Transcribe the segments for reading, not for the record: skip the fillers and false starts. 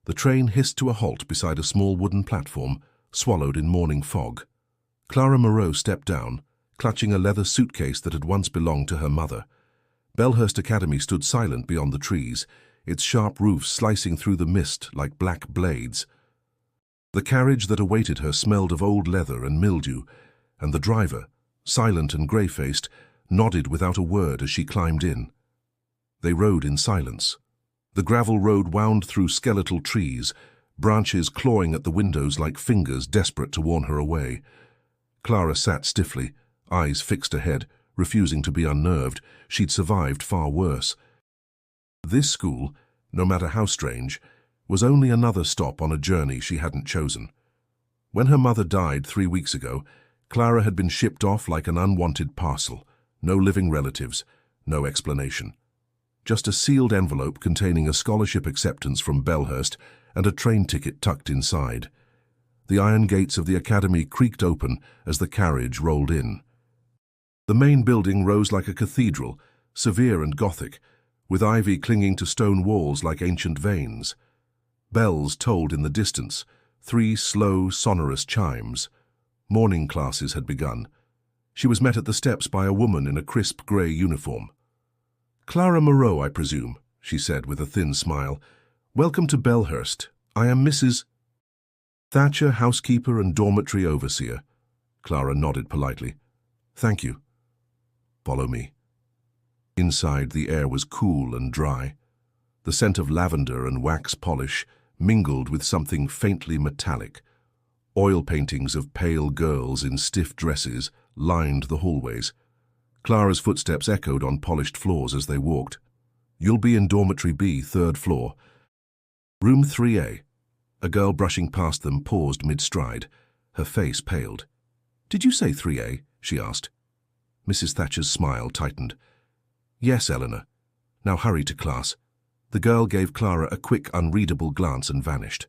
The train hissed to a halt beside a small wooden platform, swallowed in morning fog. Clara Moreau stepped down, clutching a leather suitcase that had once belonged to her mother. Belhurst Academy stood silent beyond the trees, its sharp roofs slicing through the mist like black blades. The carriage that awaited her smelled of old leather and mildew, and the driver, silent and grey-faced, nodded without a word as she climbed in. They rode in silence. The gravel road wound through skeletal trees, branches clawing at the windows like fingers desperate to warn her away. Clara sat stiffly, eyes fixed ahead, refusing to be unnerved. She'd survived far worse. This school, no matter how strange, was only another stop on a journey she hadn't chosen. When her mother died 3 weeks ago, Clara had been shipped off like an unwanted parcel. No living relatives, no explanation. Just a sealed envelope containing a scholarship acceptance from Belhurst and a train ticket tucked inside. The iron gates of the academy creaked open as the carriage rolled in. The main building rose like a cathedral, severe and Gothic, with ivy clinging to stone walls like ancient veins. Bells tolled in the distance, 3 slow, sonorous chimes. Morning classes had begun. She was met at the steps by a woman in a crisp grey uniform. "Clara Moreau, I presume," she said with a thin smile. "Welcome to Belhurst. I am Mrs. Thatcher, housekeeper and dormitory overseer." Clara nodded politely. "Thank you." "Follow me." Inside, the air was cool and dry. The scent of lavender and wax polish mingled with something faintly metallic. Oil paintings of pale girls in stiff dresses lined the hallways. Clara's footsteps echoed on polished floors as they walked. "You'll be in dormitory B, 3rd floor. Room 3A. A girl brushing past them paused mid-stride. Her face paled. "Did you say 3A? She asked. Mrs. Thatcher's smile tightened. "Yes, Eleanor. Now hurry to class." The girl gave Clara a quick, unreadable glance and vanished.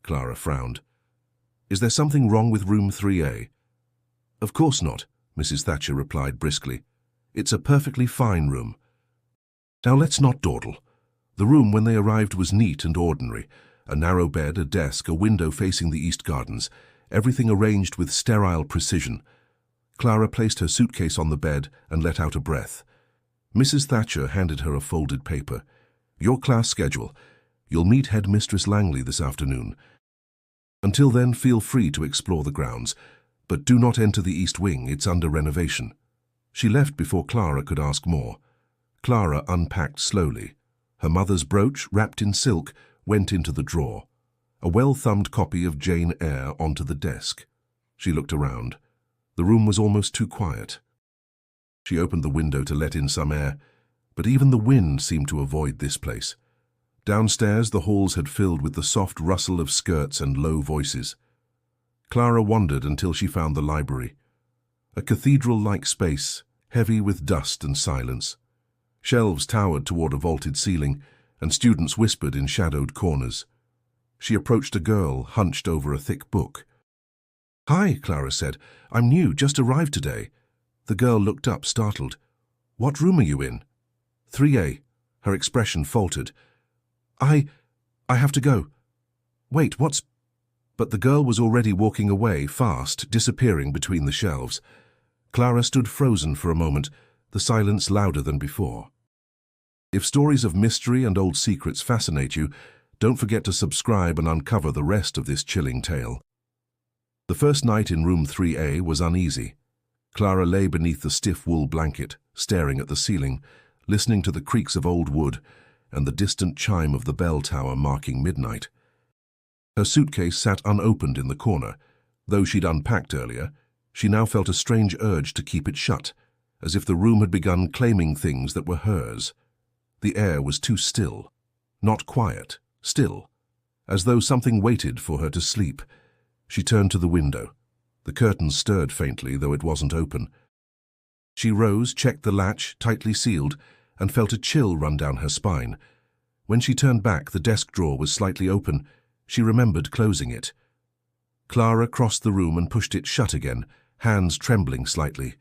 Clara frowned. "Is there something wrong with room 3A? "Of course not," Mrs. Thatcher replied briskly. "It's a perfectly fine room." Now let's not dawdle. The room when they arrived was neat and ordinary. A narrow bed, a desk, a window facing the east gardens, everything arranged with sterile precision. Clara placed her suitcase on the bed and let out a breath. Mrs. Thatcher handed her a folded paper. "Your class schedule. You'll meet Headmistress Langley this afternoon. Until then, feel free to explore the grounds, but do not enter the east wing, it's under renovation." She left before Clara could ask more. Clara unpacked slowly. Her mother's brooch, wrapped in silk, went into the drawer. A well-thumbed copy of Jane Eyre onto the desk. She looked around. The room was almost too quiet. She opened the window to let in some air, but even the wind seemed to avoid this place. Downstairs, the halls had filled with the soft rustle of skirts and low voices. Clara wandered until she found the library. A cathedral-like space, heavy with dust and silence. Shelves towered toward a vaulted ceiling, and students whispered in shadowed corners. She approached a girl hunched over a thick book. "Hi," Clara said. "I'm new, just arrived today." The girl looked up, startled. "What room are you in?" 3A. Her expression faltered. I have to go." "Wait, what's—" But the girl was already walking away, fast, disappearing between the shelves. Clara stood frozen for a moment, the silence louder than before. If stories of mystery and old secrets fascinate you, don't forget to subscribe and uncover the rest of this chilling tale. The first night in room 3A was uneasy. Clara lay beneath the stiff wool blanket, staring at the ceiling, listening to the creaks of old wood and the distant chime of the bell tower marking midnight. Her suitcase sat unopened in the corner. Though she'd unpacked earlier, she now felt a strange urge to keep it shut, as if the room had begun claiming things that were hers. The air was too still. Not quiet, still, as though something waited for her to sleep. She turned to the window. The curtains stirred faintly, though it wasn't open. She rose, checked the latch, tightly sealed, and felt a chill run down her spine. When she turned back, the desk drawer was slightly open. She remembered closing it. Clara crossed the room and pushed it shut again, hands trembling slightly.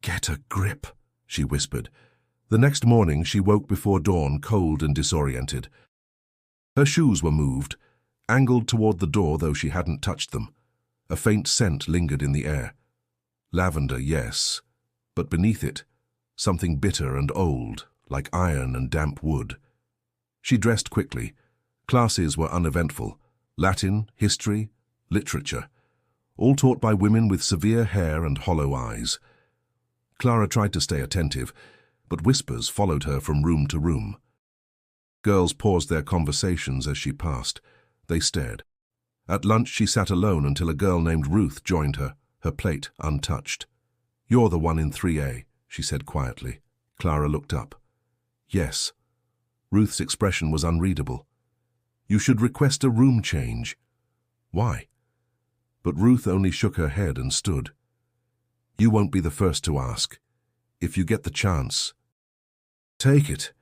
"Get a grip," she whispered. The next morning she woke before dawn, cold and disoriented. Her shoes were moved, angled toward the door though she hadn't touched them. A faint scent lingered in the air. Lavender, yes, but beneath it, something bitter and old, like iron and damp wood. She dressed quickly. Classes were uneventful. Latin, history, literature, all taught by women with severe hair and hollow eyes. Clara tried to stay attentive, but whispers followed her from room to room. Girls paused their conversations as she passed. They stared. At lunch she sat alone until a girl named Ruth joined her, her plate untouched. "You're the one in 3A, she said quietly. Clara looked up. "Yes." Ruth's expression was unreadable. "You should request a room change." "Why?" But Ruth only shook her head and stood. "You won't be the first to ask. If you get the chance, take it."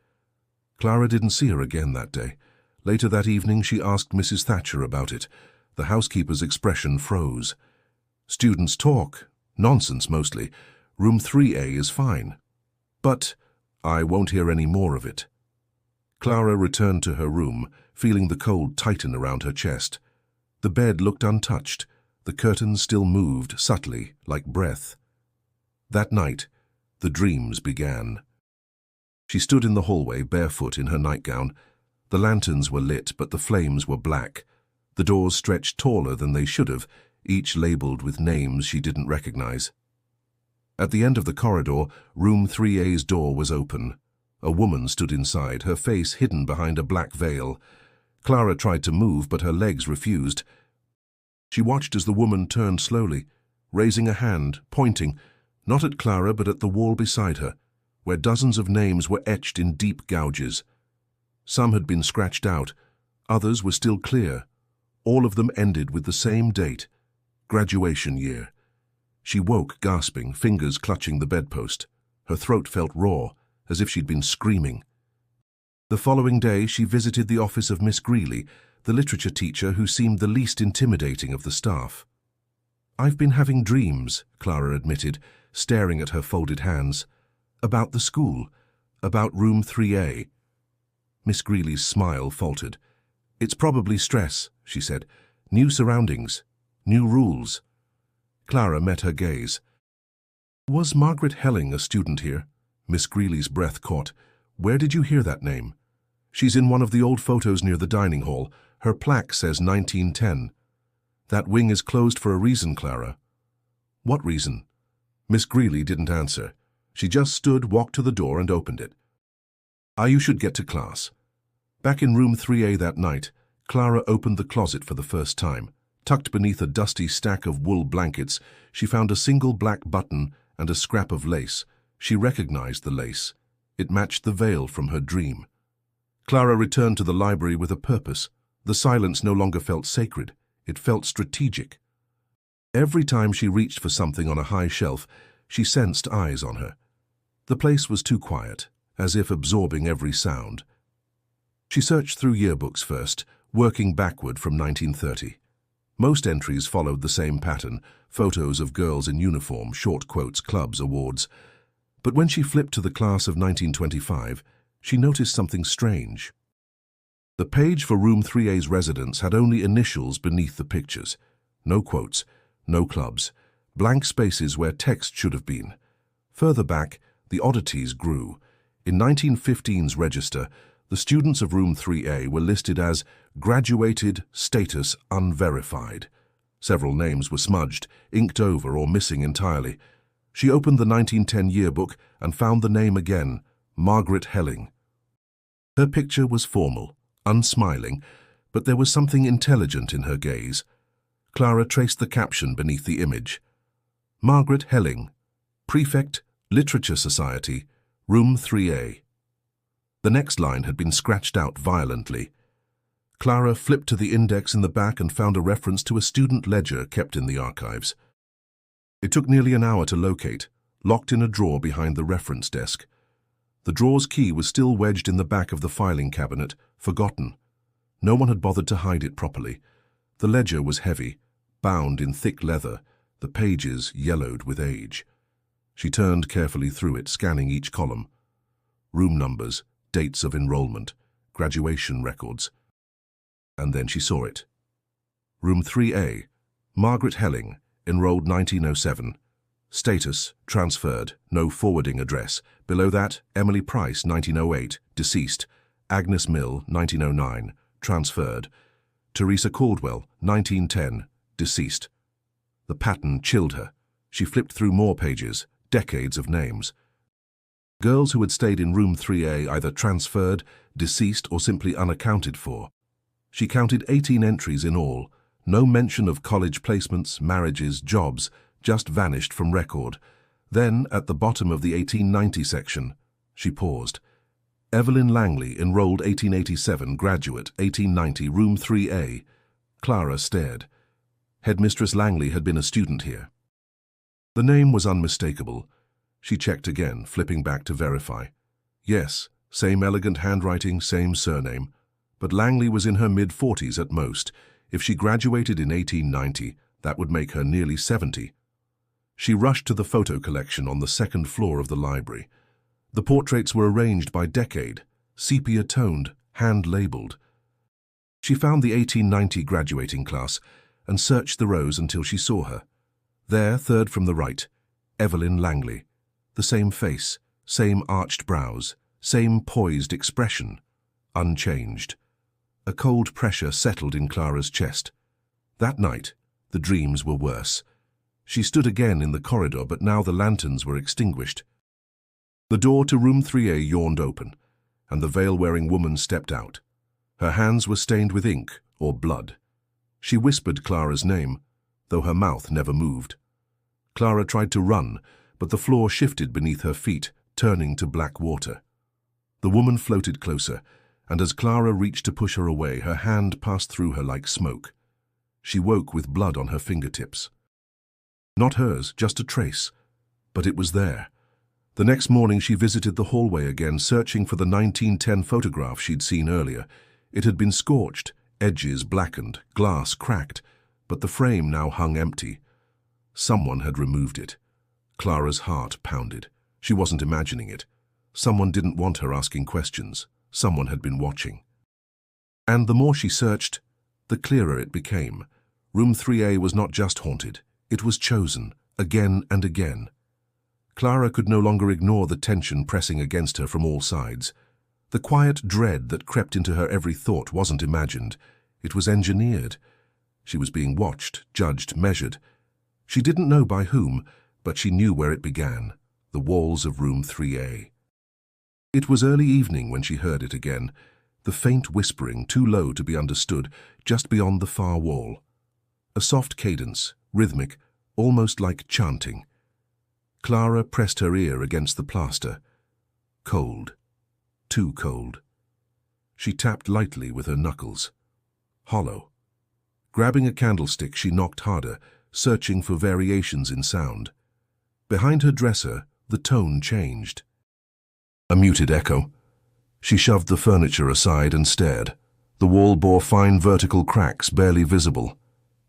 Clara didn't see her again that day. Later that evening she asked Mrs. Thatcher about it. The housekeeper's expression froze. "Students talk. Nonsense mostly. Room 3A is fine. But I won't hear any more of it." Clara returned to her room, feeling the cold tighten around her chest. The bed looked untouched. The curtains still moved subtly, like breath. That night, the dreams began. She stood in the hallway, barefoot in her nightgown. The lanterns were lit, but the flames were black. The doors stretched taller than they should have, each labeled with names she didn't recognize. At the end of the corridor, room 3A's door was open. A woman stood inside, her face hidden behind a black veil. Clara tried to move, but her legs refused. She watched as the woman turned slowly, raising a hand, pointing, not at Clara but at the wall beside her, where dozens of names were etched in deep gouges. Some had been scratched out, others were still clear. All of them ended with the same date, graduation year. She woke, gasping, fingers clutching the bedpost. Her throat felt raw, as if she'd been screaming. The following day she visited the office of Miss Greeley, the literature teacher who seemed the least intimidating of the staff. "I've been having dreams," Clara admitted, staring at her folded hands. "About the school, about room 3A. Miss Greeley's smile faltered. "It's probably stress," she said. "New surroundings, new rules." Clara met her gaze. "Was Margaret Helling a student here?" Miss Greeley's breath caught. "Where did you hear that name?" "She's in one of the old photos near the dining hall. Her plaque says 1910. That wing is closed for a reason, Clara." "What reason?" Miss Greeley didn't answer. She just stood, walked to the door, and opened it. "You should get to class." Back in room 3A that night, Clara opened the closet for the first time. Tucked beneath a dusty stack of wool blankets, she found a single black button and a scrap of lace. She recognized the lace. It matched the veil from her dream. Clara returned to the library with a purpose. The silence no longer felt sacred. It felt strategic. Every time she reached for something on a high shelf, she sensed eyes on her. The place was too quiet, as if absorbing every sound. She searched through yearbooks first, working backward from 1930. Most entries followed the same pattern, photos of girls in uniform, short quotes, clubs, awards. But when she flipped to the class of 1925, she noticed something strange. The page for room 3A's residence had only initials beneath the pictures. No quotes, no clubs, blank spaces where text should have been. Further back, the oddities grew. In 1915's register, the students of room 3A were listed as graduated status unverified. Several names were smudged, inked over, or missing entirely. She opened the 1910 yearbook and found the name again, Margaret Helling. Her picture was formal, unsmiling, but there was something intelligent in her gaze. Clara traced the caption beneath the image. Margaret Helling, Prefect, Literature Society, Room 3A. The next line had been scratched out violently. Clara flipped to the index in the back and found a reference to a student ledger kept in the archives. It took nearly an hour to locate, locked in a drawer behind the reference desk. The drawer's key was still wedged in the back of the filing cabinet, forgotten. No one had bothered to hide it properly. The ledger was heavy, bound in thick leather, the pages yellowed with age. She turned carefully through it, scanning each column. Room numbers, dates of enrollment, graduation records. And then she saw it. Room 3A. Margaret Helling, enrolled 1907. Status, transferred, no forwarding address. Below that, Emily Price, 1908, deceased. Agnes Mill, 1909, transferred. Teresa Caldwell, 1910, deceased. The pattern chilled her. She flipped through more pages, decades of names. Girls who had stayed in room 3A either transferred, deceased, or simply unaccounted for. She counted 18 entries in all. No mention of college placements, marriages, jobs, just vanished from record. Then, at the bottom of the 1890 section, she paused. Evelyn Langley, enrolled 1887, graduate, 1890, room 3A. Clara stared. Headmistress Langley had been a student here. The name was unmistakable. She checked again, flipping back to verify. Yes, same elegant handwriting, same surname. But Langley was in her mid-40s at most. If she graduated in 1890, that would make her nearly 70. She rushed to the photo collection on the second floor of the library. The portraits were arranged by decade, sepia-toned, hand-labeled. She found the 1890 graduating class and searched the rows until she saw her. There, third from the right, Evelyn Langley. The same face, same arched brows, same poised expression, unchanged. A cold pressure settled in Clara's chest. That night, the dreams were worse. She stood again in the corridor, but now the lanterns were extinguished. The door to room 3A yawned open, and the veil-wearing woman stepped out. Her hands were stained with ink or blood. She whispered Clara's name, though her mouth never moved. Clara tried to run, but the floor shifted beneath her feet, turning to black water. The woman floated closer, and as Clara reached to push her away, her hand passed through her like smoke. She woke with blood on her fingertips. Not hers, just a trace, but it was there. The next morning she visited the hallway again, searching for the 1910 photograph she'd seen earlier. It had been scorched, edges blackened, glass cracked, but the frame now hung empty. Someone had removed it. Clara's heart pounded. She wasn't imagining it. Someone didn't want her asking questions. Someone had been watching. And the more she searched, the clearer it became. Room 3A was not just haunted. It was chosen, again and again. Clara could no longer ignore the tension pressing against her from all sides. The quiet dread that crept into her every thought wasn't imagined. It was engineered. She was being watched, judged, measured. She didn't know by whom, but she knew where it began, the walls of room 3A. It was early evening when she heard it again, the faint whispering, too low to be understood, just beyond the far wall. A soft cadence, rhythmic, almost like chanting. Clara pressed her ear against the plaster. Cold. Too cold. She tapped lightly with her knuckles. Hollow. Grabbing a candlestick, she knocked harder, searching for variations in sound. Behind her dresser, the tone changed. A muted echo. She shoved the furniture aside and stared. The wall bore fine vertical cracks, barely visible.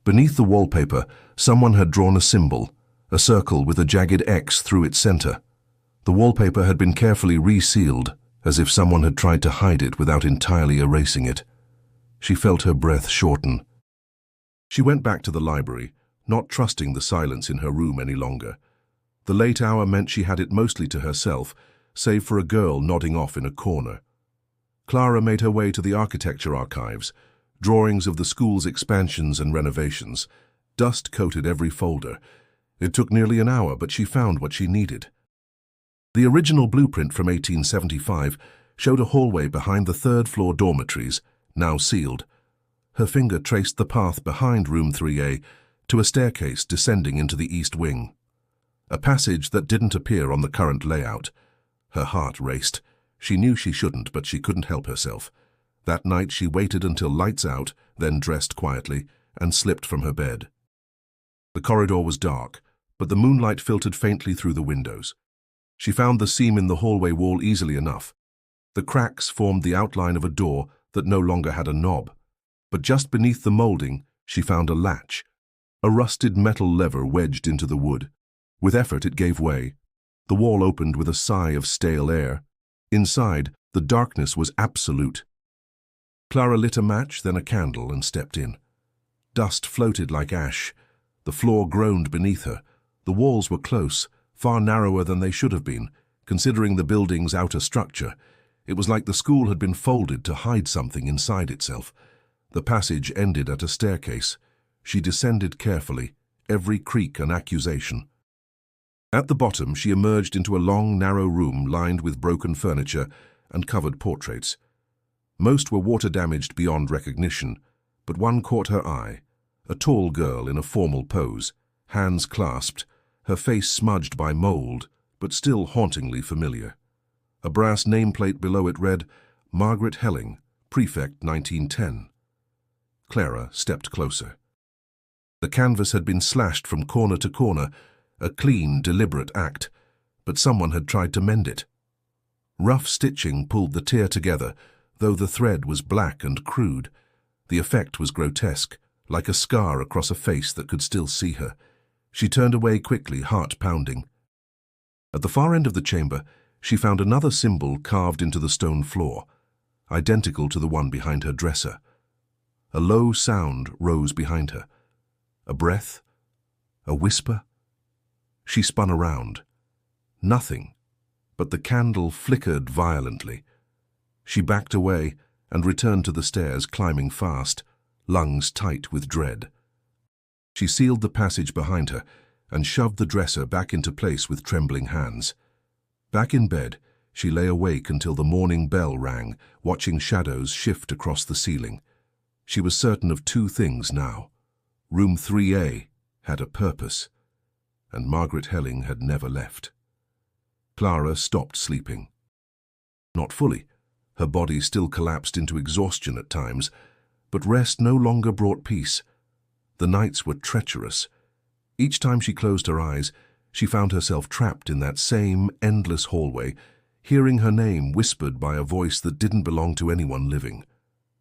Beneath the wallpaper, someone had drawn a symbol, a circle with a jagged X through its center. The wallpaper had been carefully resealed, as if someone had tried to hide it without entirely erasing it. She felt her breath shorten. She went back to the library, not trusting the silence in her room any longer. The late hour meant she had it mostly to herself, save for a girl nodding off in a corner. Clara made her way to the architecture archives. Drawings of the school's expansions and renovations. Dust coated every folder. It took nearly an hour, but she found what she needed. The original blueprint from 1875 showed a hallway behind the third-floor dormitories, now sealed. Her finger traced the path behind room 3A to a staircase descending into the east wing. A passage that didn't appear on the current layout. Her heart raced. She knew she shouldn't, but she couldn't help herself. That night she waited until lights out, then dressed quietly, and slipped from her bed. The corridor was dark, but the moonlight filtered faintly through the windows. She found the seam in the hallway wall easily enough. The cracks formed the outline of a door that no longer had a knob. But just beneath the molding, she found a latch, a rusted metal lever wedged into the wood. With effort it gave way. The wall opened with a sigh of stale air. Inside, the darkness was absolute. Clara lit a match, then a candle, and stepped in. Dust floated like ash. The floor groaned beneath her. The walls were close, far narrower than they should have been, considering the building's outer structure. It was like the school had been folded to hide something inside itself. The passage ended at a staircase. She descended carefully, every creak an accusation. At the bottom, she emerged into a long, narrow room lined with broken furniture and covered portraits. Most were water-damaged beyond recognition, but one caught her eye. A tall girl in a formal pose, hands clasped, her face smudged by mold, but still hauntingly familiar. A brass nameplate below it read, "Margaret Helling, Prefect 1910. Clara stepped closer. The canvas had been slashed from corner to corner, a clean, deliberate act, but someone had tried to mend it. Rough stitching pulled the tear together, though the thread was black and crude. The effect was grotesque, like a scar across a face that could still see her. She turned away quickly, heart pounding. At the far end of the chamber, she found another symbol carved into the stone floor, identical to the one behind her dresser. A low sound rose behind her. A breath? A whisper? She spun around. Nothing, but the candle flickered violently. She backed away and returned to the stairs, climbing fast, lungs tight with dread. She sealed the passage behind her and shoved the dresser back into place with trembling hands. Back in bed, she lay awake until the morning bell rang, watching shadows shift across the ceiling. She was certain of two things now. Room 3A had a purpose, and Margaret Helling had never left. Clara stopped sleeping. Not fully. Her body still collapsed into exhaustion at times, but rest no longer brought peace. The nights were treacherous. Each time she closed her eyes, she found herself trapped in that same endless hallway, hearing her name whispered by a voice that didn't belong to anyone living.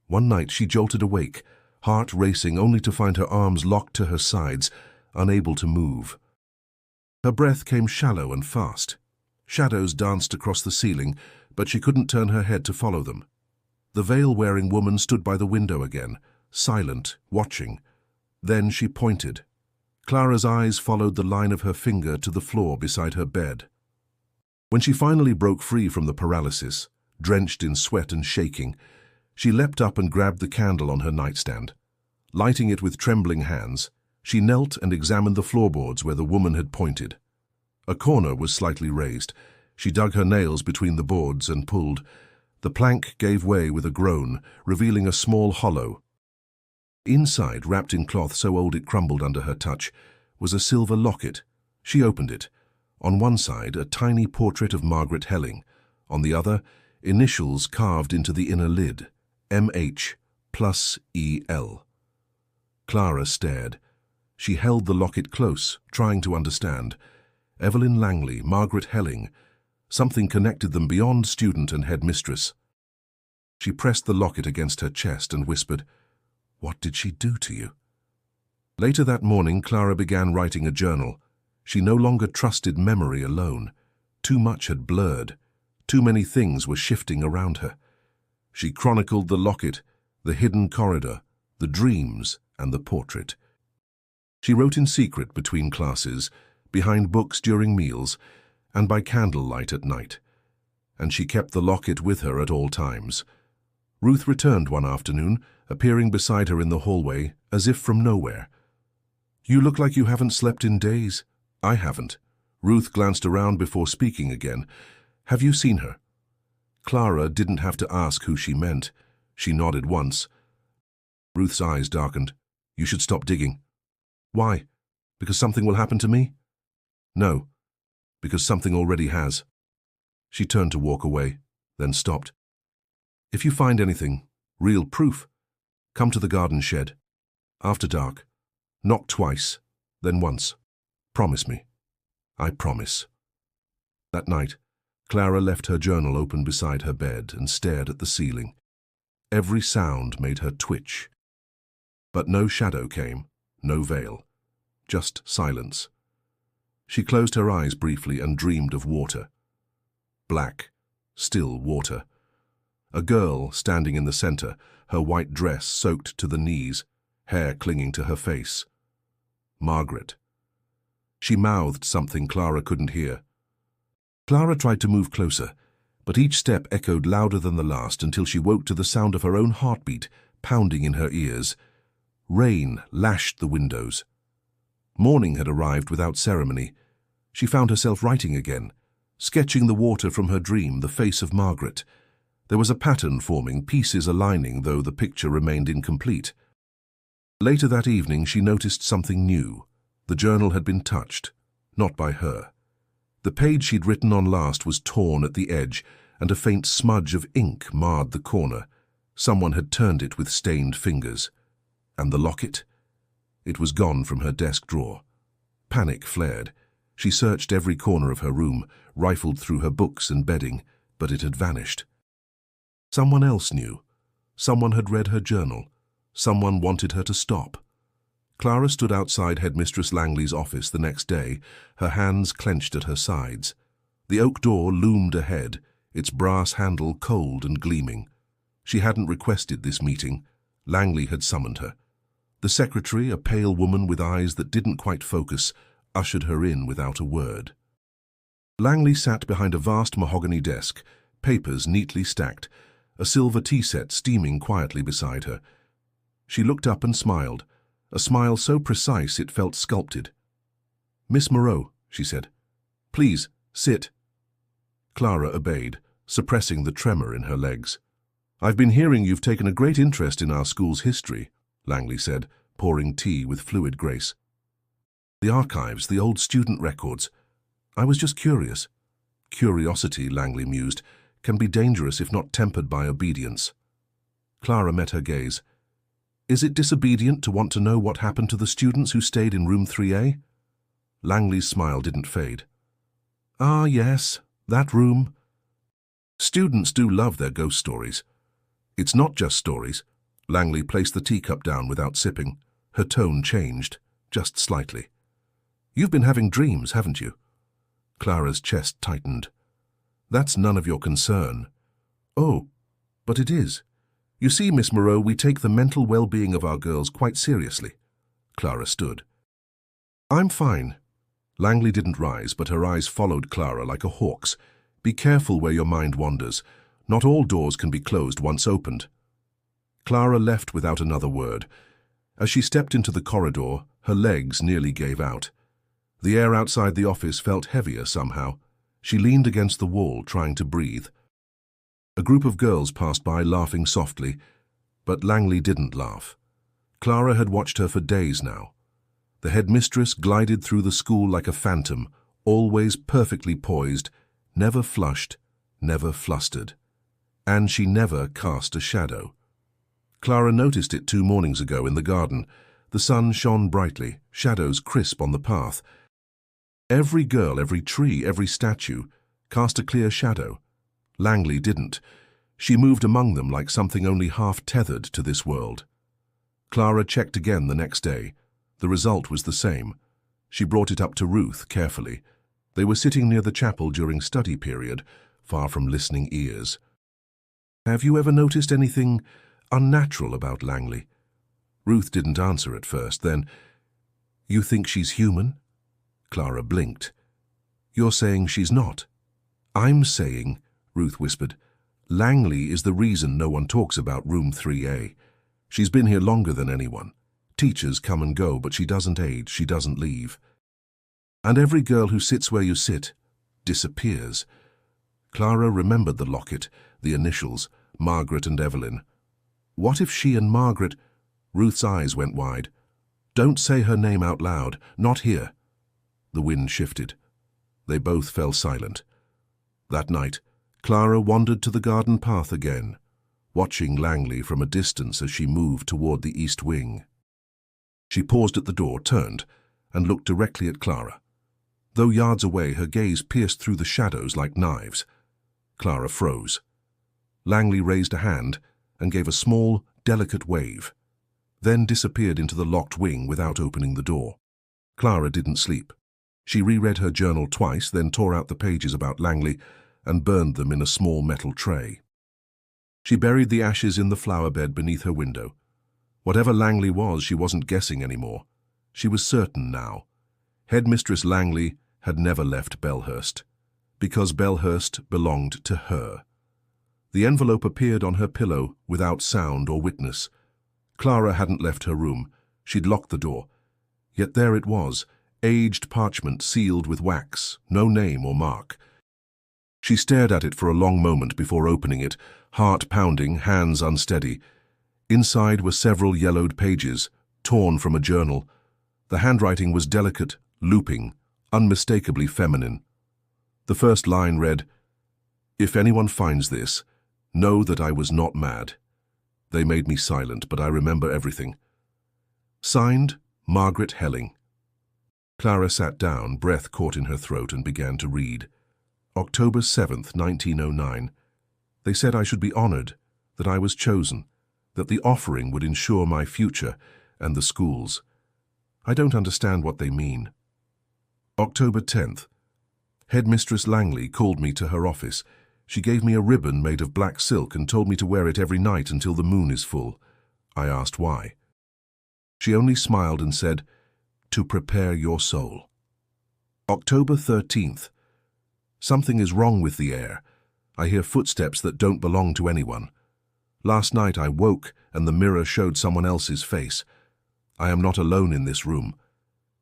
One night she jolted awake, heart racing, only to find her arms locked to her sides, unable to move. Her breath came shallow and fast. Shadows danced across the ceiling, but she couldn't turn her head to follow them. The veil-wearing woman stood by the window again, silent, watching. Then she pointed. Clara's eyes followed the line of her finger to the floor beside her bed. When she finally broke free from the paralysis, drenched in sweat and shaking, she leapt up and grabbed the candle on her nightstand. Lighting it with trembling hands, she knelt and examined the floorboards where the woman had pointed. A corner was slightly raised. She dug her nails between the boards and pulled. The plank gave way with a groan, revealing a small hollow. Inside, wrapped in cloth so old it crumbled under her touch, was a silver locket. She opened it. On one side, a tiny portrait of Margaret Helling. On the other, initials carved into the inner lid, M.H. plus E.L. Clara stared. She held the locket close, trying to understand. Evelyn Langley, Margaret Helling. Something connected them beyond student and headmistress. She pressed the locket against her chest and whispered, "What did she do to you?" Later that morning, Clara began writing a journal. She no longer trusted memory alone. Too much had blurred. Too many things were shifting around her. She chronicled the locket, the hidden corridor, the dreams, and the portrait. She wrote in secret between classes, behind books during meals, and by candlelight at night. And she kept the locket with her at all times. Ruth returned one afternoon, appearing beside her in the hallway, as if from nowhere. "You look like you haven't slept in days." "I haven't." Ruth glanced around before speaking again. "Have you seen her?" Clara didn't have to ask who she meant. She nodded once. Ruth's eyes darkened. "You should stop digging." "Why? Because something will happen to me?" "No, because something already has." She turned to walk away, then stopped. "If you find anything, real proof, come to the garden shed. After dark. Knock twice, then once. Promise me." "I promise." That night, Clara left her journal open beside her bed and stared at the ceiling. Every sound made her twitch. But no shadow came, no veil, just silence. She closed her eyes briefly and dreamed of water. Black, still water. A girl standing in the center, her white dress soaked to the knees, hair clinging to her face. Margaret. She mouthed something Clara couldn't hear. Clara tried to move closer, but each step echoed louder than the last until she woke to the sound of her own heartbeat pounding in her ears. Rain lashed the windows. Morning had arrived without ceremony. She found herself writing again, sketching the water from her dream, the face of Margaret. There was a pattern forming, pieces aligning, though the picture remained incomplete. Later that evening she noticed something new. The journal had been touched, not by her. The page she'd written on last was torn at the edge, and a faint smudge of ink marred the corner. Someone had turned it with stained fingers. And the locket? It was gone from her desk drawer. Panic flared. She searched every corner of her room, rifled through her books and bedding, but it had vanished. Someone else knew. Someone had read her journal. Someone wanted her to stop. Clara stood outside Headmistress Langley's office the next day, her hands clenched at her sides. The oak door loomed ahead, its brass handle cold and gleaming. She hadn't requested this meeting. Langley had summoned her. The secretary, a pale woman with eyes that didn't quite focus, ushered her in without a word. Langley sat behind a vast mahogany desk, papers neatly stacked, a silver tea set steaming quietly beside her. She looked up and smiled, a smile so precise it felt sculpted. "Miss Moreau," she said, "please, sit." Clara obeyed, suppressing the tremor in her legs. "I've been hearing you've taken a great interest in our school's history," Langley said, pouring tea with fluid grace. "The archives, the old student records. I was just curious." Curiosity, Langley mused, can be dangerous if not tempered by obedience. Clara met her gaze. "Is it disobedient to want to know what happened to the students who stayed in room 3A? Langley's smile didn't fade. "Ah, yes, that room. Students do love their ghost stories. It's not just stories." Langley placed the teacup down without sipping. Her tone changed, just slightly. "You've been having dreams, haven't you?" Clara's chest tightened. "That's none of your concern." "Oh, but it is. You see, Miss Moreau, we take the mental well-being of our girls quite seriously." Clara stood. "I'm fine." Langley didn't rise, but her eyes followed Clara like a hawk's. "Be careful where your mind wanders. Not all doors can be closed once opened." Clara left without another word. As she stepped into the corridor, her legs nearly gave out. The air outside the office felt heavier somehow. She leaned against the wall, trying to breathe. A group of girls passed by, laughing softly, but Langley didn't laugh. Clara had watched her for days now. The headmistress glided through the school like a phantom, always perfectly poised, never flushed, never flustered. And she never cast a shadow. Clara noticed it 2 mornings ago in the garden. The sun shone brightly, shadows crisp on the path. Every girl, every tree, every statue cast a clear shadow. Langley didn't. She moved among them like something only half tethered to this world. Clara checked again the next day. The result was the same. She brought it up to Ruth carefully. They were sitting near the chapel during study period, far from listening ears. "Have you ever noticed anything unnatural about Langley?" Ruth didn't answer at first. Then, "You think she's human?" Clara blinked. "You're saying she's not?" "I'm saying," Ruth whispered, "Langley is the reason no one talks about room 3A. She's been here longer than anyone. Teachers come and go, but she doesn't age, she doesn't leave. And every girl who sits where you sit disappears." Clara remembered the locket, the initials, Margaret and Evelyn. What if she and Margaret— Ruth's eyes went wide. "Don't say her name out loud, not here." The wind shifted. They both fell silent. That night, Clara wandered to the garden path again, watching Langley from a distance as she moved toward the east wing. She paused at the door, turned, and looked directly at Clara. Though yards away, her gaze pierced through the shadows like knives. Clara froze. Langley raised a hand and gave a small, delicate wave, then disappeared into the locked wing without opening the door. Clara didn't sleep. She reread her journal twice, then tore out the pages about Langley and burned them in a small metal tray. She buried the ashes in the flower bed beneath her window. Whatever Langley was, she wasn't guessing anymore. She was certain now. Headmistress Langley had never left Belhurst, because Belhurst belonged to her. The envelope appeared on her pillow without sound or witness. Clara hadn't left her room. She'd locked the door. Yet there it was, aged parchment sealed with wax, no name or mark. She stared at it for a long moment before opening it, heart pounding, hands unsteady. Inside were several yellowed pages, torn from a journal. The handwriting was delicate, looping, unmistakably feminine. The first line read, "If anyone finds this, know that I was not mad. They made me silent, but I remember everything." Signed, Margaret Helling. Clara sat down, breath caught in her throat, and began to read. October 7th, 1909. They said I should be honored, that I was chosen, that the offering would ensure my future and the school's. I don't understand what they mean. October 10th. Headmistress Langley called me to her office. She gave me a ribbon made of black silk and told me to wear it every night until the moon is full. I asked why. She only smiled and said, "To prepare your soul." October 13th. Something is wrong with the air. I hear footsteps that don't belong to anyone. Last night I woke and the mirror showed someone else's face. I am not alone in this room.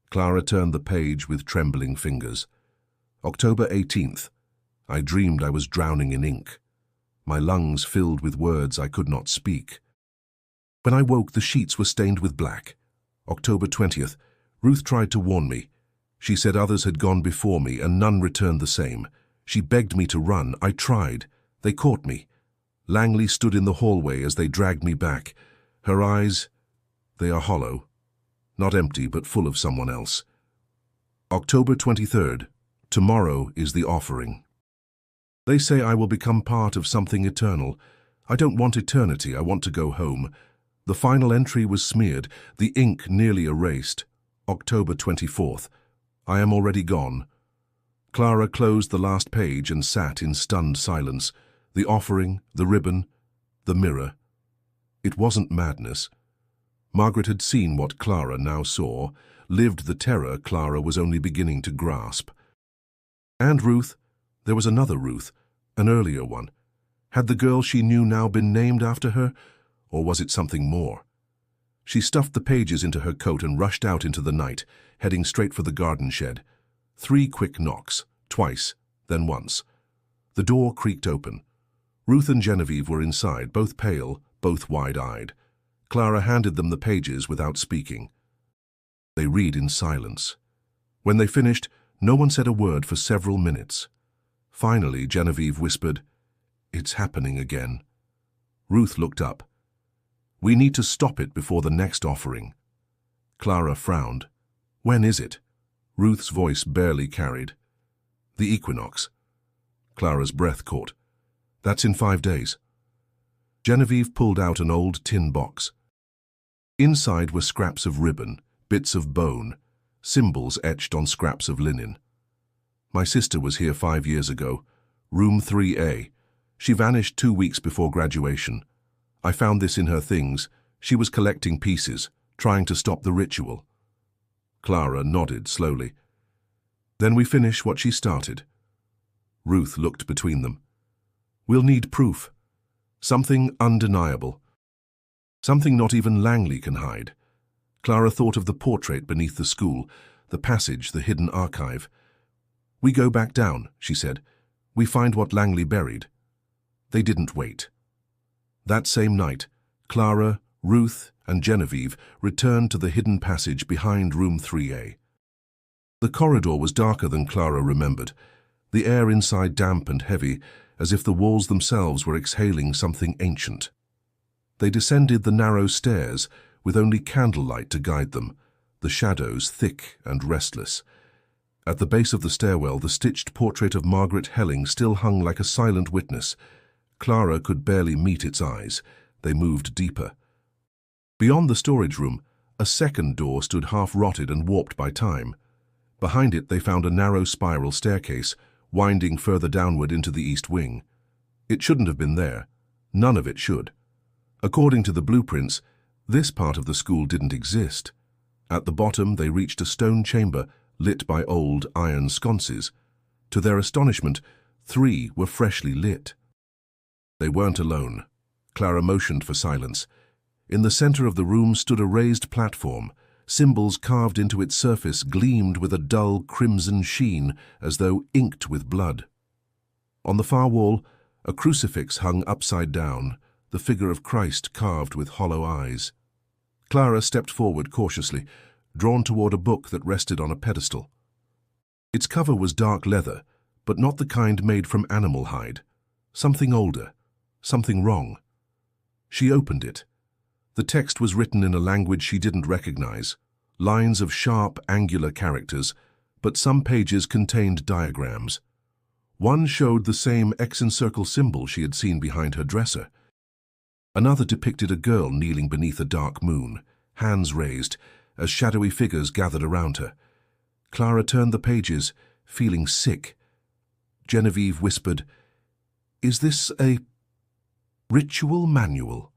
Clara turned the page with trembling fingers. October 18th. I dreamed I was drowning in ink. My lungs filled with words I could not speak. When I woke, the sheets were stained with black. October 20th. Ruth tried to warn me. She said others had gone before me and none returned the same. She begged me to run. I tried. They caught me. Langley stood in the hallway as they dragged me back. Her eyes, they are hollow. Not empty, but full of someone else. October 23rd. Tomorrow is the offering. They say I will become part of something eternal. I don't want eternity. I want to go home. The final entry was smeared, the ink nearly erased. October 24th. I am already gone. Clara closed the last page and sat in stunned silence. The offering, the ribbon, the mirror. It wasn't madness. Margaret had seen what Clara now saw, lived the terror Clara was only beginning to grasp. And Ruth, there was another Ruth, an earlier one. Had the girl she knew now been named after her, or was it something more? She stuffed the pages into her coat and rushed out into the night, heading straight for the garden shed. 3 quick knocks, twice, then once. The door creaked open. Ruth and Genevieve were inside, both pale, both wide-eyed. Clara handed them the pages without speaking. They read in silence. When they finished, no one said a word for several minutes. Finally, Genevieve whispered, "It's happening again." Ruth looked up. "We need to stop it before the next offering." Clara frowned. "When is it?" Ruth's voice barely carried. "The equinox." Clara's breath caught. "That's in 5 days." Genevieve pulled out an old tin box. Inside were scraps of ribbon, bits of bone, symbols etched on scraps of linen. "My sister was here 5 years ago, room 3A. She vanished 2 weeks before graduation. I found this in her things. She was collecting pieces, trying to stop the ritual." Clara nodded slowly. "Then we finish what she started." Ruth looked between them. "We'll need proof. Something undeniable. Something not even Langley can hide." Clara thought of the portrait beneath the school, the passage, the hidden archive. "We go back down," she said. "We find what Langley buried." They didn't wait. That same night, Clara, Ruth, and Genevieve returned to the hidden passage behind room 3A. The corridor was darker than Clara remembered, the air inside damp and heavy, as if the walls themselves were exhaling something ancient. They descended the narrow stairs with only candlelight to guide them, the shadows thick and restless. At the base of the stairwell, the stitched portrait of Margaret Helling still hung like a silent witness. Clara could barely meet its eyes. They moved deeper. Beyond the storage room, a second door stood half-rotted and warped by time. Behind it they found a narrow spiral staircase, winding further downward into the east wing. It shouldn't have been there. None of it should. According to the blueprints, this part of the school didn't exist. At the bottom, they reached a stone chamber lit by old iron sconces. To their astonishment, 3 were freshly lit. They weren't alone. Clara motioned for silence. In the center of the room stood a raised platform. Symbols carved into its surface gleamed with a dull crimson sheen, as though inked with blood. On the far wall, a crucifix hung upside down, the figure of Christ carved with hollow eyes. Clara stepped forward cautiously, drawn toward a book that rested on a pedestal. Its cover was dark leather, but not the kind made from animal hide. Something older, something wrong. She opened it. The text was written in a language she didn't recognize, lines of sharp, angular characters, but some pages contained diagrams. One showed the same X-encircle symbol she had seen behind her dresser. Another depicted a girl kneeling beneath a dark moon, hands raised, as shadowy figures gathered around her. Clara turned the pages, feeling sick. Genevieve whispered, "Is this a ritual manual?"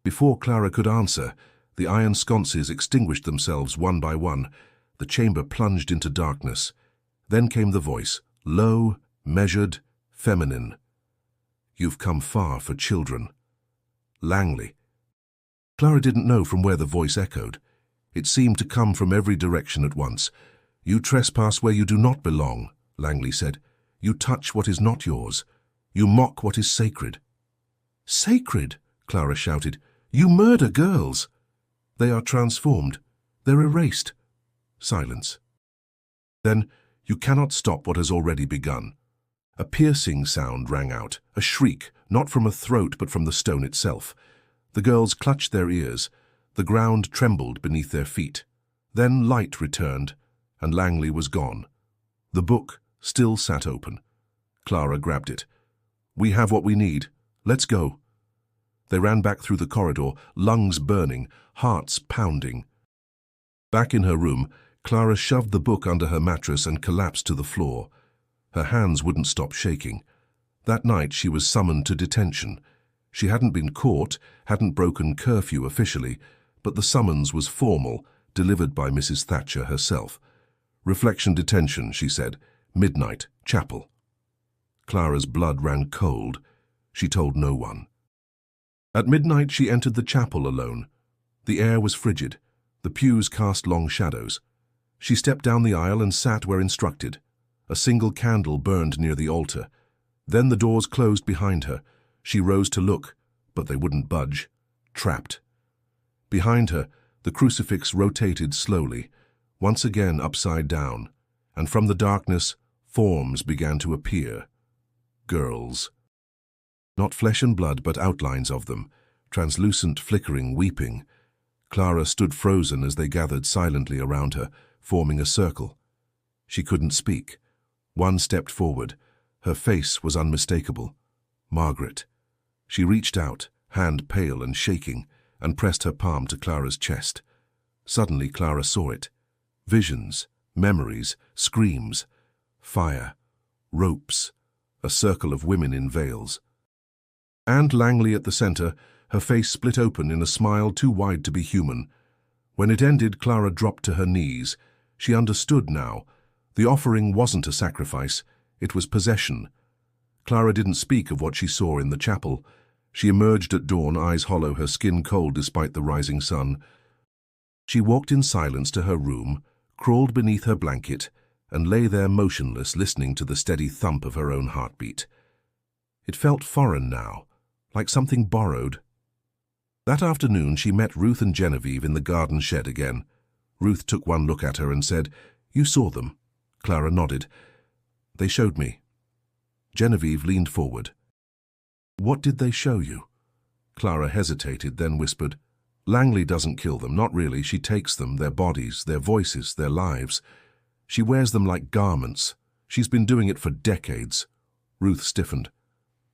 Before Clara could answer, the iron sconces extinguished themselves one by one. The chamber plunged into darkness. Then came the voice, low, measured, feminine. "You've come far for children." Langley. Clara didn't know from where the voice echoed. It seemed to come from every direction at once. "You trespass where you do not belong," Langley said. "You touch what is not yours. You mock what is sacred." "Sacred?" Clara shouted. "You murder girls." "They are transformed. They're erased." Silence. Then, "You cannot stop what has already begun." A piercing sound rang out, a shriek, not from a throat but from the stone itself. The girls clutched their ears. The ground trembled beneath their feet. Then light returned, and Langley was gone. The book still sat open. Clara grabbed it. "We have what we need. Let's go." They ran back through the corridor, lungs burning, hearts pounding. Back in her room, Clara shoved the book under her mattress and collapsed to the floor. Her hands wouldn't stop shaking. That night she was summoned to detention. She hadn't been caught, hadn't broken curfew officially, but the summons was formal, delivered by Mrs. Thatcher herself. "Reflection detention," she said. "Midnight, chapel." Clara's blood ran cold. She told no one. At midnight she entered the chapel alone. The air was frigid. The pews cast long shadows. She stepped down the aisle and sat where instructed. A single candle burned near the altar. Then the doors closed behind her. She rose to look, but they wouldn't budge. Trapped. Behind her, the crucifix rotated slowly, once again upside down, and from the darkness, forms began to appear. Girls. Not flesh and blood, but outlines of them, translucent, flickering, weeping. Clara stood frozen as they gathered silently around her, forming a circle. She couldn't speak. One stepped forward. Her face was unmistakable. Margaret. She reached out, hand pale and shaking, and pressed her palm to Clara's chest. Suddenly Clara saw it. Visions, memories, screams, fire, ropes, a circle of women in veils. And Langley at the center, her face split open in a smile too wide to be human. When it ended, Clara dropped to her knees. She understood now. The offering wasn't a sacrifice, it was possession. Clara didn't speak of what she saw in the chapel. She emerged at dawn, eyes hollow, her skin cold despite the rising sun. She walked in silence to her room, crawled beneath her blanket, and lay there motionless, listening to the steady thump of her own heartbeat. It felt foreign now, like something borrowed. That afternoon she met Ruth and Genevieve in the garden shed again. Ruth took one look at her and said, "You saw them?" Clara nodded. "They showed me." Genevieve leaned forward. "What did they show you?" Clara hesitated, then whispered, "Langley doesn't kill them, not really. She takes them, their bodies, their voices, their lives. She wears them like garments. She's been doing it for decades." Ruth stiffened.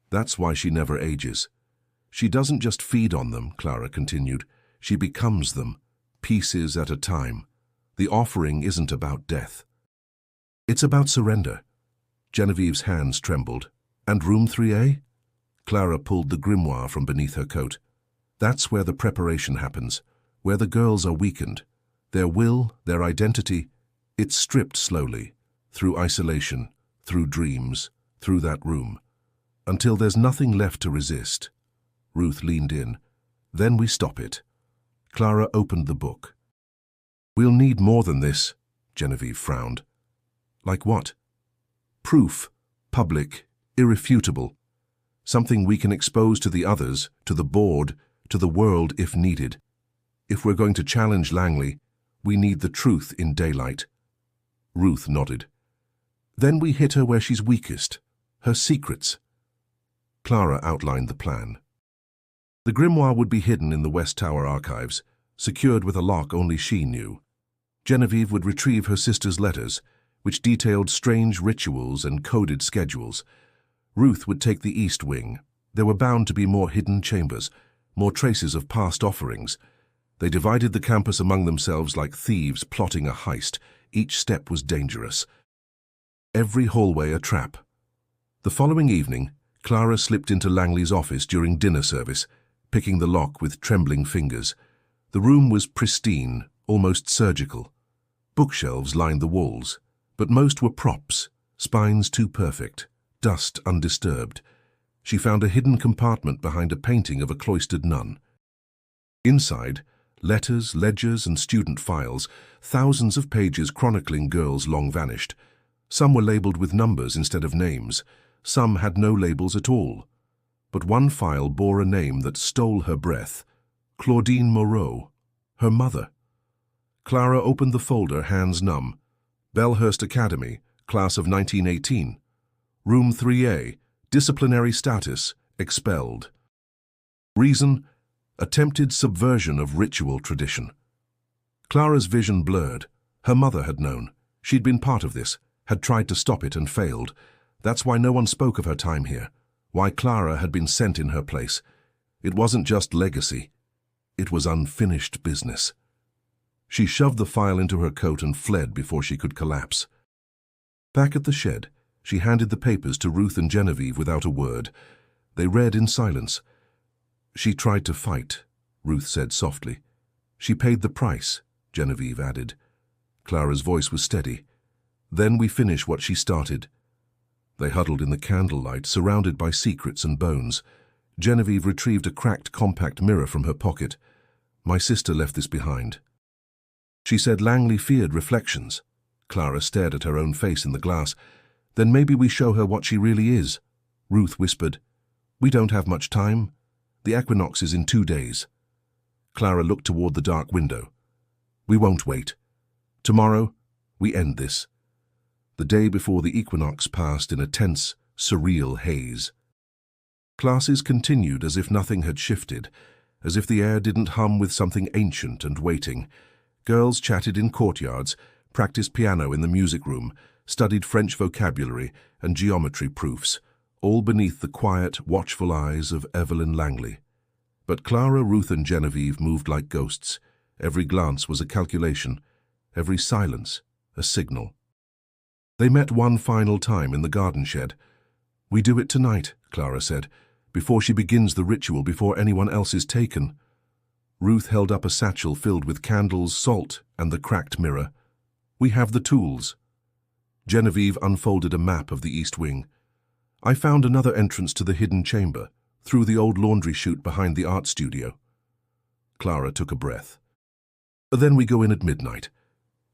"That's why she never ages. She doesn't just feed on them," Clara continued. "She becomes them, pieces at a time. The offering isn't about death. It's about surrender." Genevieve's hands trembled. "And room 3A?" Clara pulled the grimoire from beneath her coat. That's where the preparation happens, where the girls are weakened. Their will, their identity, it's stripped slowly, through isolation, through dreams, through that room, until there's nothing left to resist. Ruth leaned in. Then we stop it. Clara opened the book. We'll need more than this, Genevieve frowned. Like what? Proof, public, irrefutable. Something we can expose to the others, to the board, to the world if needed. If we're going to challenge Langley, we need the truth in daylight. Ruth nodded. Then we hit her where she's weakest, her secrets. Clara outlined the plan. The grimoire would be hidden in the West Tower archives, secured with a lock only she knew. Genevieve would retrieve her sister's letters, which detailed strange rituals and coded schedules. Ruth would take the East Wing. There were bound to be more hidden chambers, more traces of past offerings. They divided the campus among themselves like thieves plotting a heist. Each step was dangerous. Every hallway a trap. The following evening, Clara slipped into Langley's office during dinner service, picking the lock with trembling fingers. The room was pristine, almost surgical. Bookshelves lined the walls, but most were props, spines too perfect, dust undisturbed. She found a hidden compartment behind a painting of a cloistered nun. Inside, letters, ledgers, and student files, thousands of pages chronicling girls long vanished. Some were labeled with numbers instead of names. Some had no labels at all. But one file bore a name that stole her breath. Claudine Moreau, her mother. Clara opened the folder, hands numb. Belhurst Academy, class of 1918. Room 3A, disciplinary status, expelled. Reason, attempted subversion of ritual tradition. Clara's vision blurred. Her mother had known. She'd been part of this, had tried to stop it and failed. That's why no one spoke of her time here, why Clara had been sent in her place. It wasn't just legacy. It was unfinished business. She shoved the file into her coat and fled before she could collapse. Back at the shed, she handed the papers to Ruth and Genevieve without a word. They read in silence. She tried to fight, Ruth said softly. She paid the price, Genevieve added. Clara's voice was steady. Then we finish what she started. They huddled in the candlelight, surrounded by secrets and bones. Genevieve retrieved a cracked compact mirror from her pocket. My sister left this behind. She said Langley feared reflections. Clara stared at her own face in the glass. Then maybe we show her what she really is. Ruth whispered. We don't have much time. The equinox is in 2 days. Clara looked toward the dark window. We won't wait. Tomorrow, we end this. The day before the equinox passed in a tense, surreal haze. Classes continued as if nothing had shifted, as if the air didn't hum with something ancient and waiting. Girls chatted in courtyards, practiced piano in the music room, studied French vocabulary and geometry proofs, all beneath the quiet, watchful eyes of Evelyn Langley. But Clara, Ruth, and Genevieve moved like ghosts. Every glance was a calculation, every silence a signal. They met one final time in the garden shed. We do it tonight, Clara said, before she begins the ritual, before anyone else is taken. Ruth held up a satchel filled with candles, salt, and the cracked mirror. We have the tools. Genevieve unfolded a map of the East Wing. I found another entrance to the hidden chamber, through the old laundry chute behind the art studio. Clara took a breath. Then we go in at midnight.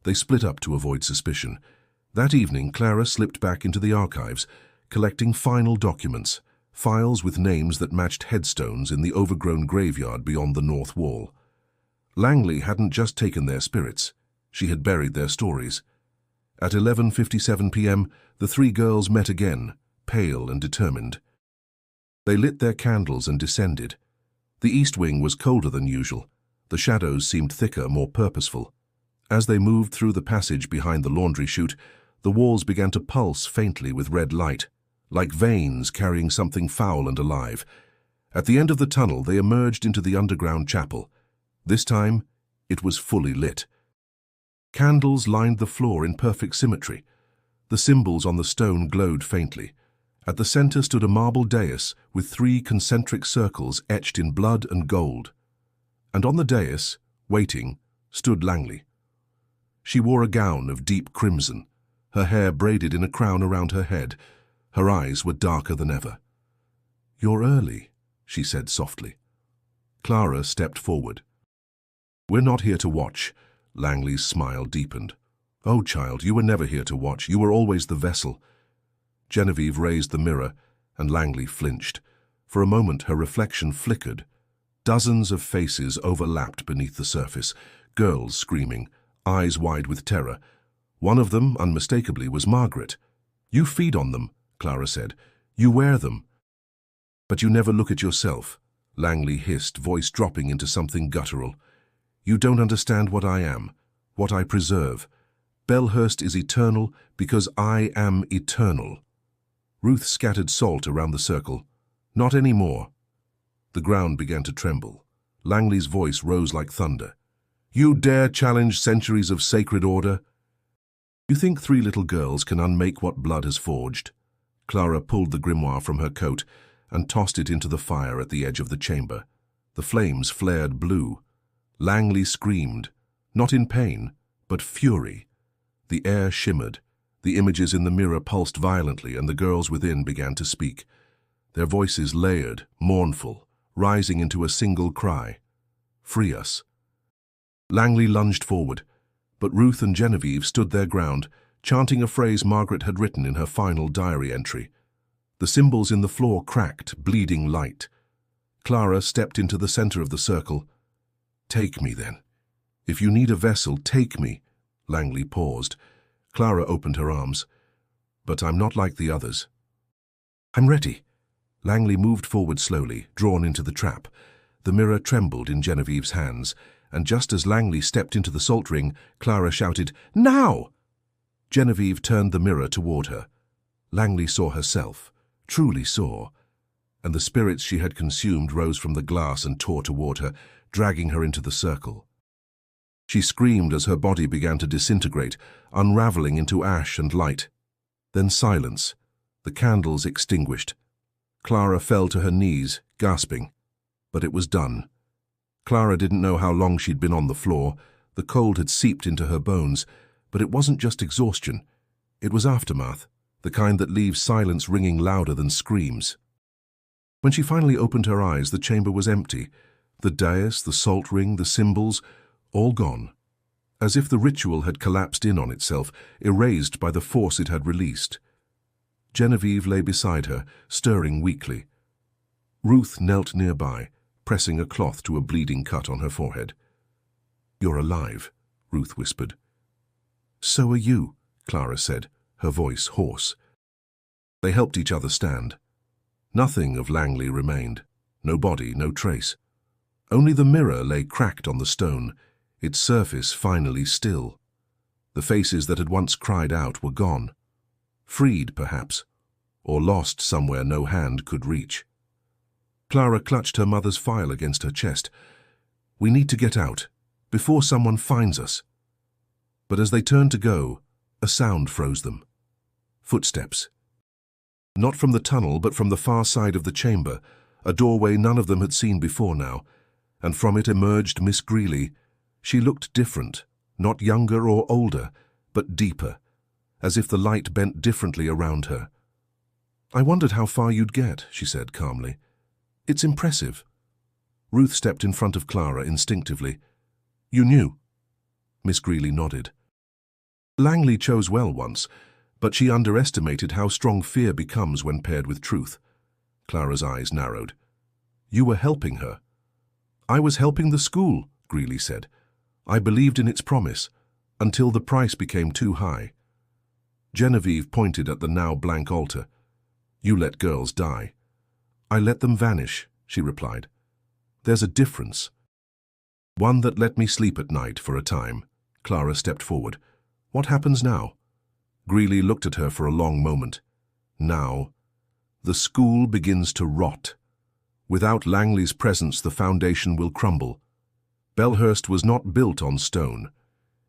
They split up to avoid suspicion. That evening, Clara slipped back into the archives, collecting final documents, files with names that matched headstones in the overgrown graveyard beyond the north wall. Langley hadn't just taken their spirits. She had buried their stories. At 11:57 p.m., the three girls met again, pale and determined. They lit their candles and descended. The East Wing was colder than usual. The shadows seemed thicker, more purposeful. As they moved through the passage behind the laundry chute, the walls began to pulse faintly with red light, like veins carrying something foul and alive. At the end of the tunnel, they emerged into the underground chapel. This time, it was fully lit. Candles lined the floor in perfect symmetry. The symbols on the stone glowed faintly. At the center stood a marble dais with 3 concentric circles etched in blood and gold. And on the dais, waiting, stood Langley. She wore a gown of deep crimson, her hair braided in a crown around her head. Her eyes were darker than ever. "You're early," she said softly. Clara stepped forward. "We're not here to watch." Langley's smile deepened. "Oh, child, you were never here to watch. You were always the vessel." Genevieve raised the mirror, and Langley flinched. For a moment, her reflection flickered. Dozens of faces overlapped beneath the surface, girls screaming, eyes wide with terror. One of them, unmistakably, was Margaret. "You feed on them," Clara said. "You wear them. But you never look at yourself," Langley hissed, voice dropping into something guttural. "You don't understand what I am, what I preserve. Belhurst is eternal because I am eternal." Ruth scattered salt around the circle. "Not anymore." The ground began to tremble. Langley's voice rose like thunder. "You dare challenge centuries of sacred order? You think 3 little girls can unmake what blood has forged?" Clara pulled the grimoire from her coat and tossed it into the fire at the edge of the chamber. The flames flared blue. Langley screamed, not in pain, but fury. The air shimmered. The images in the mirror pulsed violently, and the girls within began to speak. Their voices layered, mournful, rising into a single cry. "Free us." Langley lunged forward, but Ruth and Genevieve stood their ground, chanting a phrase Margaret had written in her final diary entry. The symbols in the floor cracked, bleeding light. Clara stepped into the center of the circle. "Take me, then. If you need a vessel, take me." Langley paused. Clara opened her arms. "But I'm not like the others." "I'm ready." Langley moved forward slowly, drawn into the trap. The mirror trembled in Genevieve's hands, and just as Langley stepped into the salt ring, Clara shouted, "Now!" Genevieve turned the mirror toward her. Langley saw herself, truly saw, and the spirits she had consumed rose from the glass and tore toward her, dragging her into the circle. She screamed as her body began to disintegrate, unraveling into ash and light. Then silence, the candles extinguished. Clara fell to her knees, gasping. But it was done. Clara didn't know how long she'd been on the floor. The cold had seeped into her bones, but it wasn't just exhaustion. It was aftermath, the kind that leaves silence ringing louder than screams. When she finally opened her eyes, the chamber was empty. The dais, the salt ring, the symbols, all gone. As if the ritual had collapsed in on itself, erased by the force it had released. Genevieve lay beside her, stirring weakly. Ruth knelt nearby, pressing a cloth to a bleeding cut on her forehead. "You're alive," Ruth whispered. "So are you," Clara said, her voice hoarse. They helped each other stand. Nothing of Langley remained. No body, no trace. Only the mirror lay cracked on the stone, its surface finally still. The faces that had once cried out were gone. Freed, perhaps, or lost somewhere no hand could reach. Clara clutched her mother's file against her chest. "We need to get out, before someone finds us." But as they turned to go, a sound froze them. Footsteps. Not from the tunnel, but from the far side of the chamber, a doorway none of them had seen before now, and from it emerged Miss Greeley. She looked different, not younger or older, but deeper, as if the light bent differently around her. "I wondered how far you'd get," she said calmly. "It's impressive." Ruth stepped in front of Clara instinctively. "You knew?" Miss Greeley nodded. Langley chose well once, but she underestimated how strong fear becomes when paired with truth. Clara's eyes narrowed. "You were helping her." "I was helping the school," Greeley said. "I believed in its promise, until the price became too high." Genevieve pointed at the now blank altar. "You let girls die." "I let them vanish," she replied. "There's a difference." "One that let me sleep at night for a time." Clara stepped forward. "What happens now?" Greeley looked at her for a long moment. "Now, the school begins to rot. Without Langley's presence, the foundation will crumble. Belhurst was not built on stone.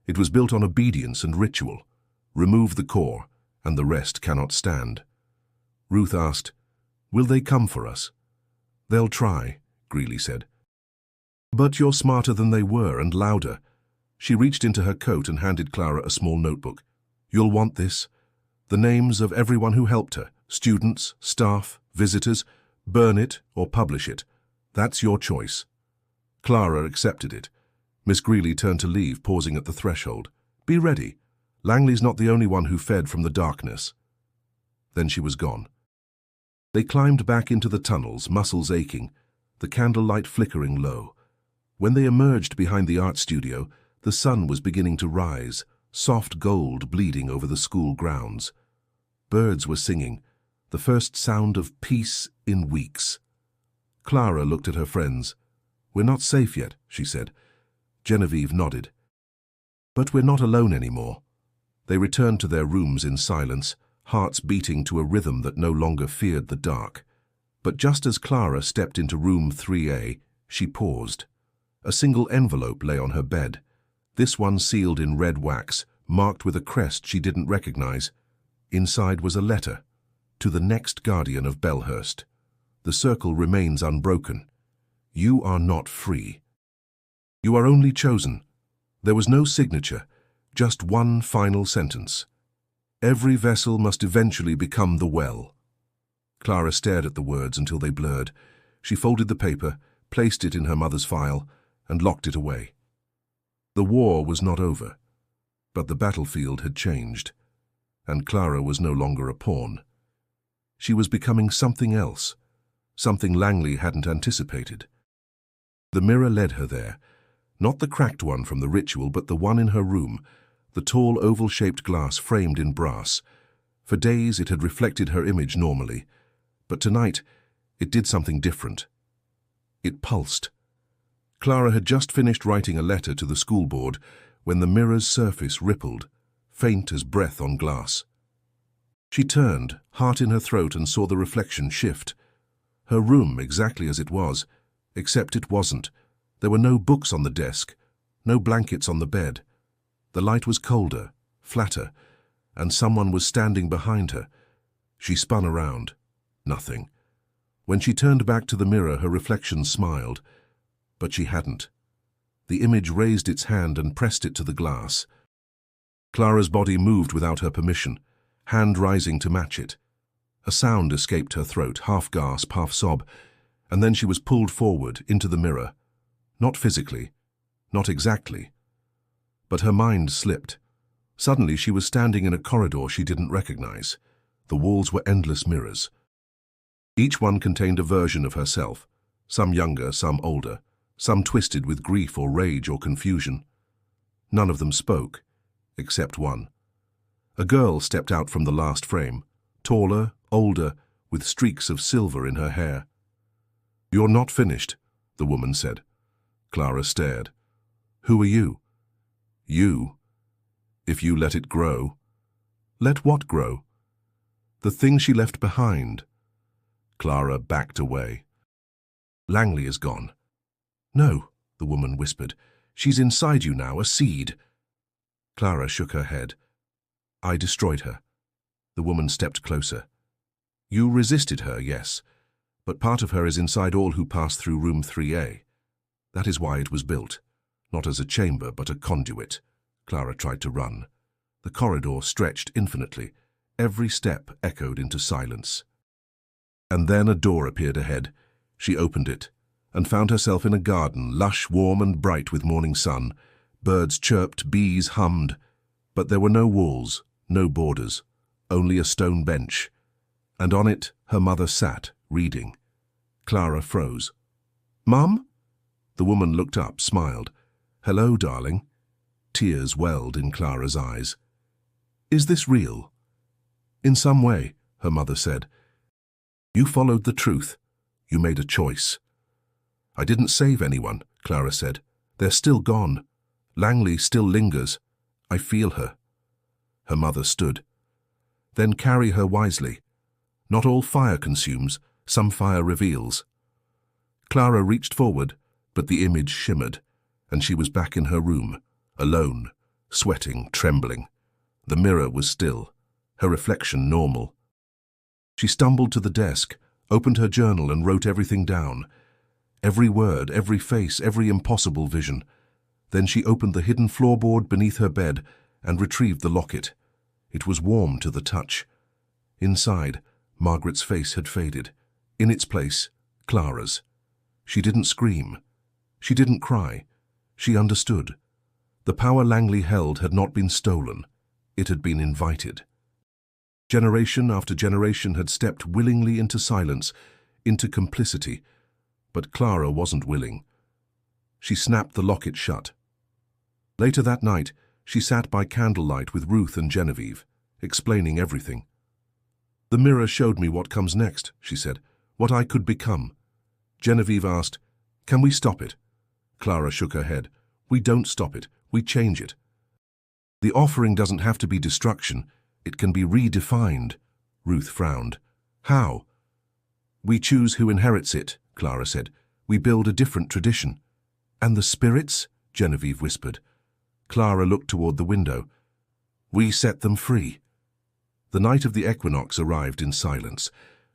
It was built on obedience and ritual. Remove the core, and the rest cannot stand." Ruth asked, "Will they come for us?" "They'll try," Greeley said. "But you're smarter than they were and louder." She reached into her coat and handed Clara a small notebook. "You'll want this. The names of everyone who helped her, students, staff, visitors. Burn it or publish it. That's your choice." Clara accepted it. Miss Greeley turned to leave, pausing at the threshold. "Be ready. Langley's not the only one who fed from the darkness." Then she was gone. They climbed back into the tunnels, muscles aching, the candlelight flickering low. When they emerged behind the art studio, the sun was beginning to rise, soft gold bleeding over the school grounds. Birds were singing, the first sound of peace in weeks. Clara looked at her friends. "We're not safe yet," she said. Genevieve nodded. "But we're not alone anymore." They returned to their rooms in silence, hearts beating to a rhythm that no longer feared the dark. But just as Clara stepped into room 3A, she paused. A single envelope lay on her bed, this one sealed in red wax, marked with a crest she didn't recognize. Inside was a letter, "To the next guardian of Belhurst. The circle remains unbroken. You are not free. You are only chosen." There was no signature, just one final sentence. "Every vessel must eventually become the well." Clara stared at the words until they blurred. She folded the paper, placed it in her mother's file, and locked it away. The war was not over, but the battlefield had changed, and Clara was no longer a pawn. She was becoming something else, something Langley hadn't anticipated. The mirror led her there, not the cracked one from the ritual, but the one in her room, the tall oval-shaped glass framed in brass. For days it had reflected her image normally, but tonight it did something different. It pulsed. Clara had just finished writing a letter to the school board when the mirror's surface rippled, faint as breath on glass. She turned, heart in her throat, and saw the reflection shift. Her room exactly as it was, except it wasn't. There were no books on the desk, no blankets on the bed. The light was colder, flatter, and someone was standing behind her. She spun around. Nothing. When she turned back to the mirror, her reflection smiled. But she hadn't. The image raised its hand and pressed it to the glass. Clara's body moved without her permission, hand rising to match it. A sound escaped her throat, half gasp, half sob, and then she was pulled forward into the mirror. Not physically, not exactly. But her mind slipped. Suddenly she was standing in a corridor she didn't recognize. The walls were endless mirrors. Each one contained a version of herself, some younger, some older, some twisted with grief or rage or confusion. None of them spoke, except one. A girl stepped out from the last frame, taller, older, with streaks of silver in her hair. "You're not finished," the woman said. Clara stared. "Who are you?" "You. If you let it grow." "Let what grow?" "The thing she left behind." Clara backed away. "Langley is gone." "No," the woman whispered. "She's inside you now, a seed." Clara shook her head. "I destroyed her." The woman stepped closer. "You resisted her, yes, but part of her is inside all who pass through room 3A. That is why it was built, not as a chamber, but a conduit." Clara tried to run. The corridor stretched infinitely. Every step echoed into silence. And then a door appeared ahead. She opened it and found herself in a garden, lush, warm and bright with morning sun. Birds chirped, bees hummed, but there were no walls, no borders, only a stone bench. And on it her mother sat, reading. Clara froze. "Mum?" The woman looked up, smiled. "Hello, darling." Tears welled in Clara's eyes. "Is this real?" "In some way," her mother said. "You followed the truth. You made a choice." "I didn't save anyone," Clara said. "They're still gone. Langley still lingers. I feel her." Her mother stood. "Then carry her wisely. Not all fire consumes, some fire reveals." Clara reached forward, but the image shimmered, and she was back in her room, alone, sweating, trembling. The mirror was still, her reflection normal. She stumbled to the desk, opened her journal and wrote everything down. Every word, every face, every impossible vision. Then she opened the hidden floorboard beneath her bed and retrieved the locket. It was warm to the touch. Inside, Margaret's face had faded. In its place, Clara's. She didn't scream. She didn't cry. She understood. The power Langley held had not been stolen. It had been invited. Generation after generation had stepped willingly into silence, into complicity. But Clara wasn't willing. She snapped the locket shut. Later that night, she sat by candlelight with Ruth and Genevieve, explaining everything. "The mirror showed me what comes next," she said, "what I could become." Genevieve asked, "Can we stop it?" Clara shook her head. "We don't stop it, we change it. The offering doesn't have to be destruction, it can be redefined." Ruth frowned. "How?" "We choose who inherits it," Clara said. "We build a different tradition." "And the spirits?" Genevieve whispered. Clara looked toward the window. "We set them free." The night of the equinox arrived in silence.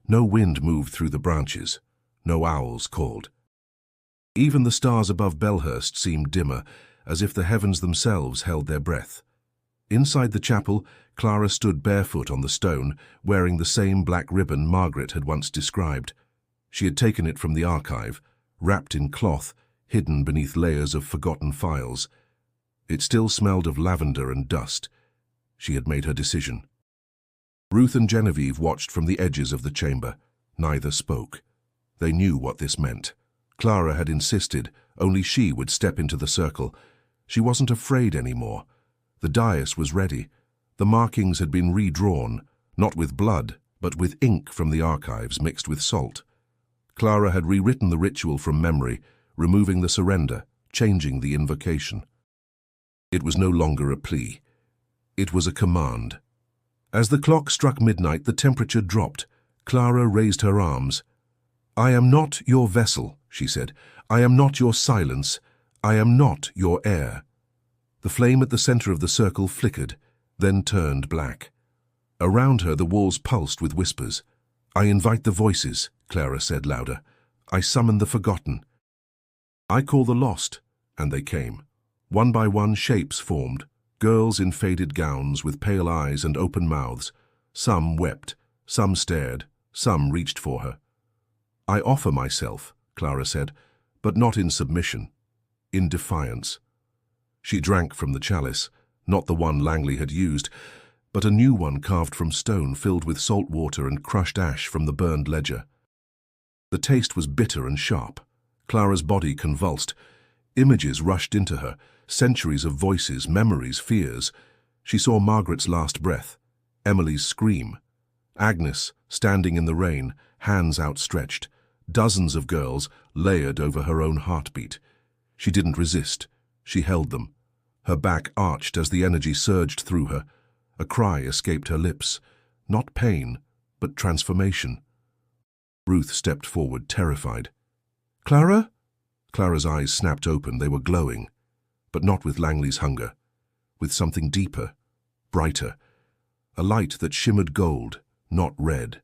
No wind moved through the branches. No owls called. Even the stars above Belhurst seemed dimmer, as if the heavens themselves held their breath. Inside the chapel, Clara stood barefoot on the stone, wearing the same black ribbon Margaret had once described. She had taken it from the archive, wrapped in cloth, hidden beneath layers of forgotten files. It still smelled of lavender and dust. She had made her decision. Ruth and Genevieve watched from the edges of the chamber. Neither spoke. They knew what this meant. Clara had insisted only she would step into the circle. She wasn't afraid anymore. The dais was ready. The markings had been redrawn, not with blood, but with ink from the archives mixed with salt. Clara had rewritten the ritual from memory, removing the surrender, changing the invocation. It was no longer a plea. It was a command. As the clock struck midnight, the temperature dropped. Clara raised her arms. "I am not your vessel," she said. "I am not your silence. I am not your air." The flame at the center of the circle flickered, then turned black. Around her, the walls pulsed with whispers. "I invite the voices," Clara said louder. "I summon the forgotten. I call the lost," and they came. One by one, shapes formed, girls in faded gowns with pale eyes and open mouths. Some wept, some stared, some reached for her. "I offer myself," Clara said, "but not in submission, in defiance." She drank from the chalice, not the one Langley had used, but a new one carved from stone filled with salt water and crushed ash from the burned ledger. The taste was bitter and sharp. Clara's body convulsed. Images rushed into her, centuries of voices, memories, fears. She saw Margaret's last breath, Emily's scream, Agnes standing in the rain, hands outstretched, dozens of girls layered over her own heartbeat. She didn't resist. She held them. Her back arched as the energy surged through her. A cry escaped her lips. Not pain, but transformation. Ruth stepped forward, terrified. "Clara?" Clara's eyes snapped open. They were glowing, but not with Langley's hunger, with something deeper, brighter, a light that shimmered gold, not red.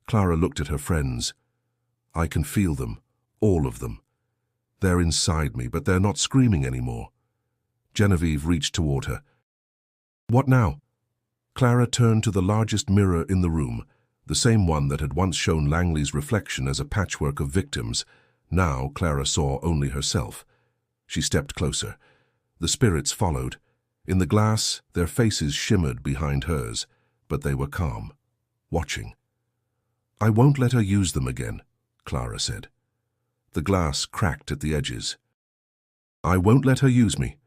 Clara looked at her friends. "I can feel them, all of them. They're inside me, but they're not screaming anymore." Genevieve reached toward her. "What now?" Clara turned to the largest mirror in the room, the same one that had once shown Langley's reflection as a patchwork of victims. Now Clara saw only herself. She stepped closer. The spirits followed. In the glass, their faces shimmered behind hers, but they were calm, watching. "I won't let her use them again," Clara said. The glass cracked at the edges. "I won't let her use me."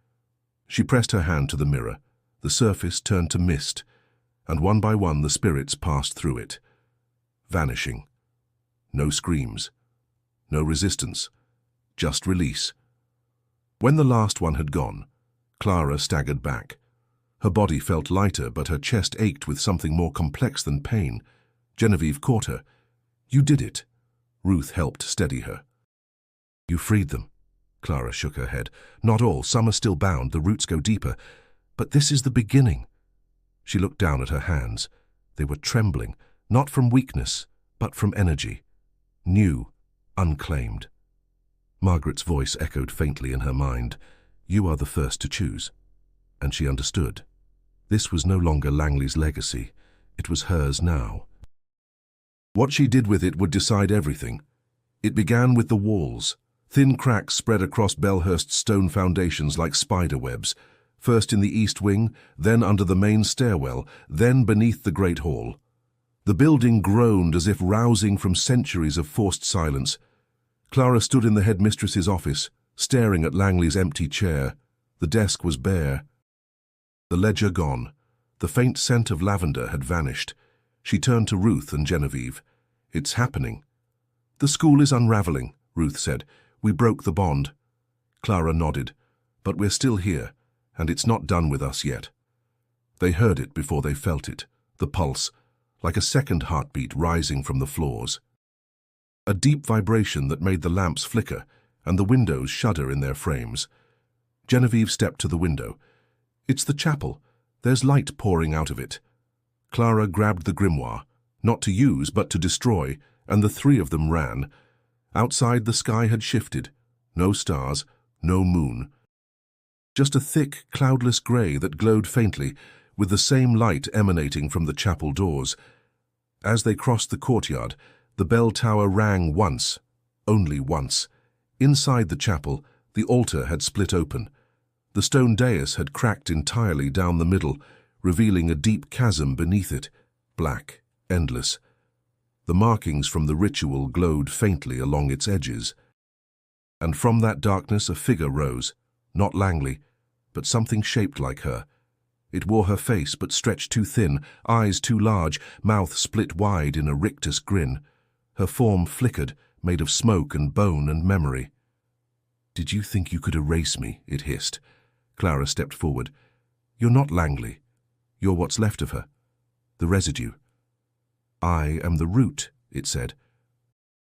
She pressed her hand to the mirror. The surface turned to mist, and one by one the spirits passed through it, vanishing. No screams, no resistance, just release. When the last one had gone, Clara staggered back. Her body felt lighter, but her chest ached with something more complex than pain. Genevieve caught her. "You did it." Ruth helped steady her. "You freed them." Clara shook her head. "Not all. Some are still bound. The roots go deeper. But this is the beginning." She looked down at her hands. They were trembling, Not from weakness, but from energy. New, unclaimed. Margaret's voice echoed faintly in her mind. You are the first to choose. And she understood. This was no longer Langley's legacy. It was hers now. What she did with it would decide everything. It began with the walls. Thin cracks spread across Belhurst's stone foundations like spider webs, first in the east wing, then under the main stairwell, then beneath the great hall. The building groaned as if rousing from centuries of forced silence. Clara stood in the headmistress's office, staring at Langley's empty chair. The desk was bare. The ledger gone. The faint scent of lavender had vanished. She turned to Ruth and Genevieve. It's happening. The school is unraveling, Ruth said. We broke the bond. Clara nodded. But we're still here, and it's not done with us yet. They heard it before they felt it, the pulse, like a second heartbeat rising from the floors. A deep vibration that made the lamps flicker and the windows shudder in their frames. Genevieve stepped to the window. It's the chapel. There's light pouring out of it. Clara grabbed the grimoire, not to use but to destroy, and the three of them ran. Outside the sky had shifted. No stars, no moon. Just a thick, cloudless grey that glowed faintly, with the same light emanating from the chapel doors. As they crossed the courtyard, the bell tower rang once, only once. Inside the chapel, the altar had split open. The stone dais had cracked entirely down the middle, revealing a deep chasm beneath it, black, endless. The markings from the ritual glowed faintly along its edges. And from that darkness a figure rose, not Langley, but something shaped like her. It wore her face but stretched too thin, eyes too large, mouth split wide in a rictus grin. Her form flickered, made of smoke and bone and memory. Did you think you could erase me? It hissed. Clara stepped forward. You're not Langley. You're what's left of her. The residue. I am the root, it said.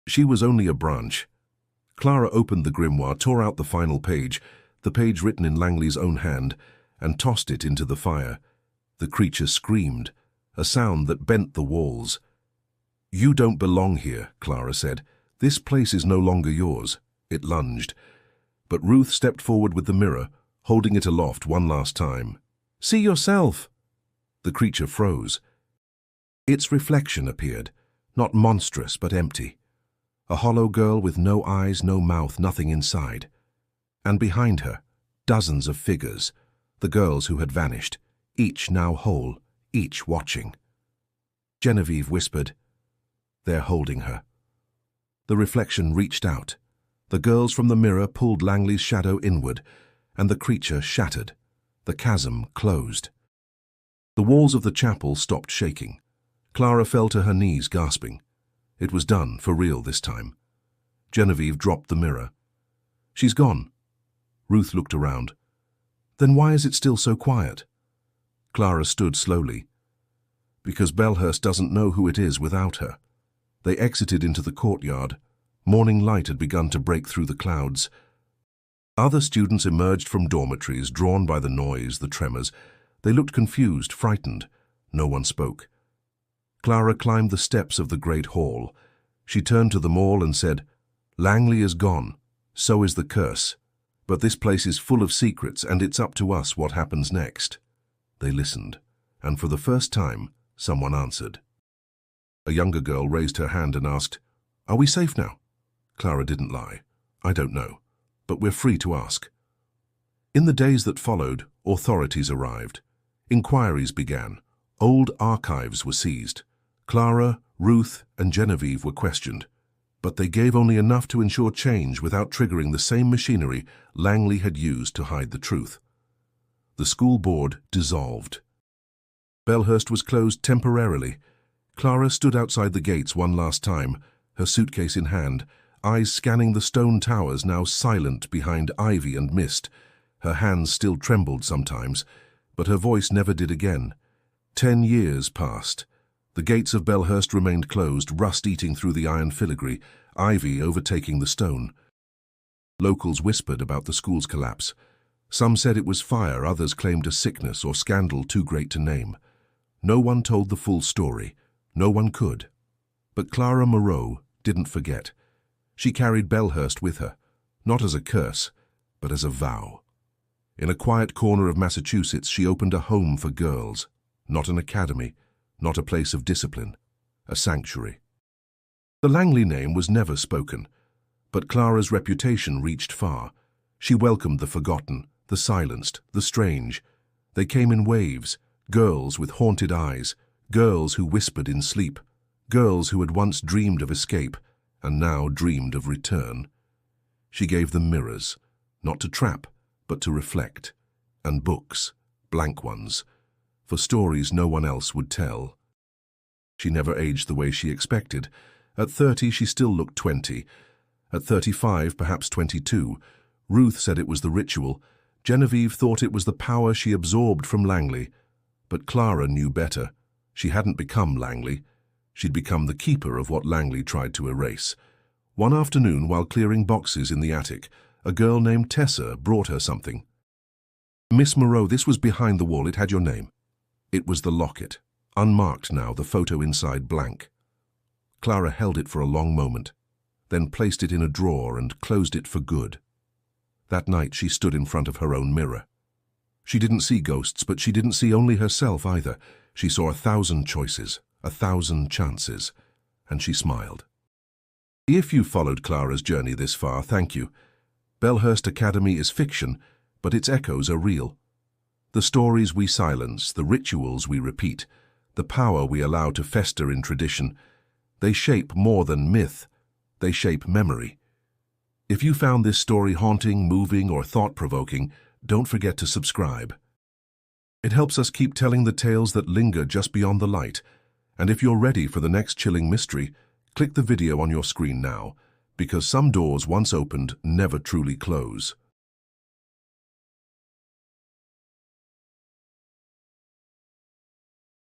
She was only a branch. Clara opened the grimoire, tore out the final page, the page written in Langley's own hand, and tossed it into the fire. The creature screamed, a sound that bent the walls. You don't belong here, Clara said. This place is no longer yours. It lunged. But Ruth stepped forward with the mirror, holding it aloft one last time. See yourself! The creature froze. Its reflection appeared, not monstrous but empty. A hollow girl with no eyes, no mouth, nothing inside. And behind her, dozens of figures, the girls who had vanished, each now whole, each watching. Genevieve whispered, They're holding her. The reflection reached out. The girls from the mirror pulled Langley's shadow inward, and the creature shattered. The chasm closed. The walls of the chapel stopped shaking. Clara fell to her knees, gasping. It was done, for real this time. Genevieve dropped the mirror. She's gone. Ruth looked around. Then why is it still so quiet? Clara stood slowly. Because Belhurst doesn't know who it is without her. They exited into the courtyard. Morning light had begun to break through the clouds. Other students emerged from dormitories, drawn by the noise, the tremors. They looked confused, frightened. No one spoke. Clara climbed the steps of the great hall. She turned to them all and said, Langley is gone. So is the curse. But this place is full of secrets, and it's up to us what happens next. They listened, and for the first time, someone answered. A younger girl raised her hand and asked, Are we safe now? Clara didn't lie. I don't know, but we're free to ask. In the days that followed, authorities arrived. Inquiries began. Old archives were seized. Clara, Ruth, and Genevieve were questioned, but they gave only enough to ensure change without triggering the same machinery Langley had used to hide the truth. The school board dissolved. Belhurst was closed temporarily. Clara stood outside the gates one last time, her suitcase in hand, eyes scanning the stone towers now silent behind ivy and mist. Her hands still trembled sometimes, but her voice never did again. 10 years passed. The gates of Belhurst remained closed, rust eating through the iron filigree, ivy overtaking the stone. Locals whispered about the school's collapse. Some said it was fire, others claimed a sickness or scandal too great to name. No one told the full story. No one could. But Clara Moreau didn't forget. She carried Belhurst with her, not as a curse, but as a vow. In a quiet corner of Massachusetts, she opened a home for girls, not an academy, not a place of discipline, a sanctuary. The Langley name was never spoken, but Clara's reputation reached far. She welcomed the forgotten, the silenced, the strange. They came in waves, girls with haunted eyes, girls who whispered in sleep, girls who had once dreamed of escape and now dreamed of return. She gave them mirrors, not to trap, but to reflect, and books, blank ones, for stories no one else would tell. She never aged the way she expected. At 30, she still looked 20. At 35, perhaps 22. Ruth said it was the ritual. Genevieve thought it was the power she absorbed from Langley. But Clara knew better. She hadn't become Langley. She'd become the keeper of what Langley tried to erase. One afternoon, while clearing boxes in the attic, a girl named Tessa brought her something. "Miss Moreau, this was behind the wall. It had your name." It was the locket, unmarked now, the photo inside blank. Clara held it for a long moment, then placed it in a drawer and closed it for good. That night she stood in front of her own mirror. She didn't see ghosts, but she didn't see only herself either. She saw 1,000 choices, 1,000 chances, and she smiled. If you followed Clara's journey this far, thank you. Belhurst Academy is fiction, but its echoes are real. The stories we silence, the rituals we repeat, the power we allow to fester in tradition, they shape more than myth, they shape memory. If you found this story haunting, moving, or thought-provoking, don't forget to subscribe. It helps us keep telling the tales that linger just beyond the light. And if you're ready for the next chilling mystery, click the video on your screen now, because some doors once opened never truly close.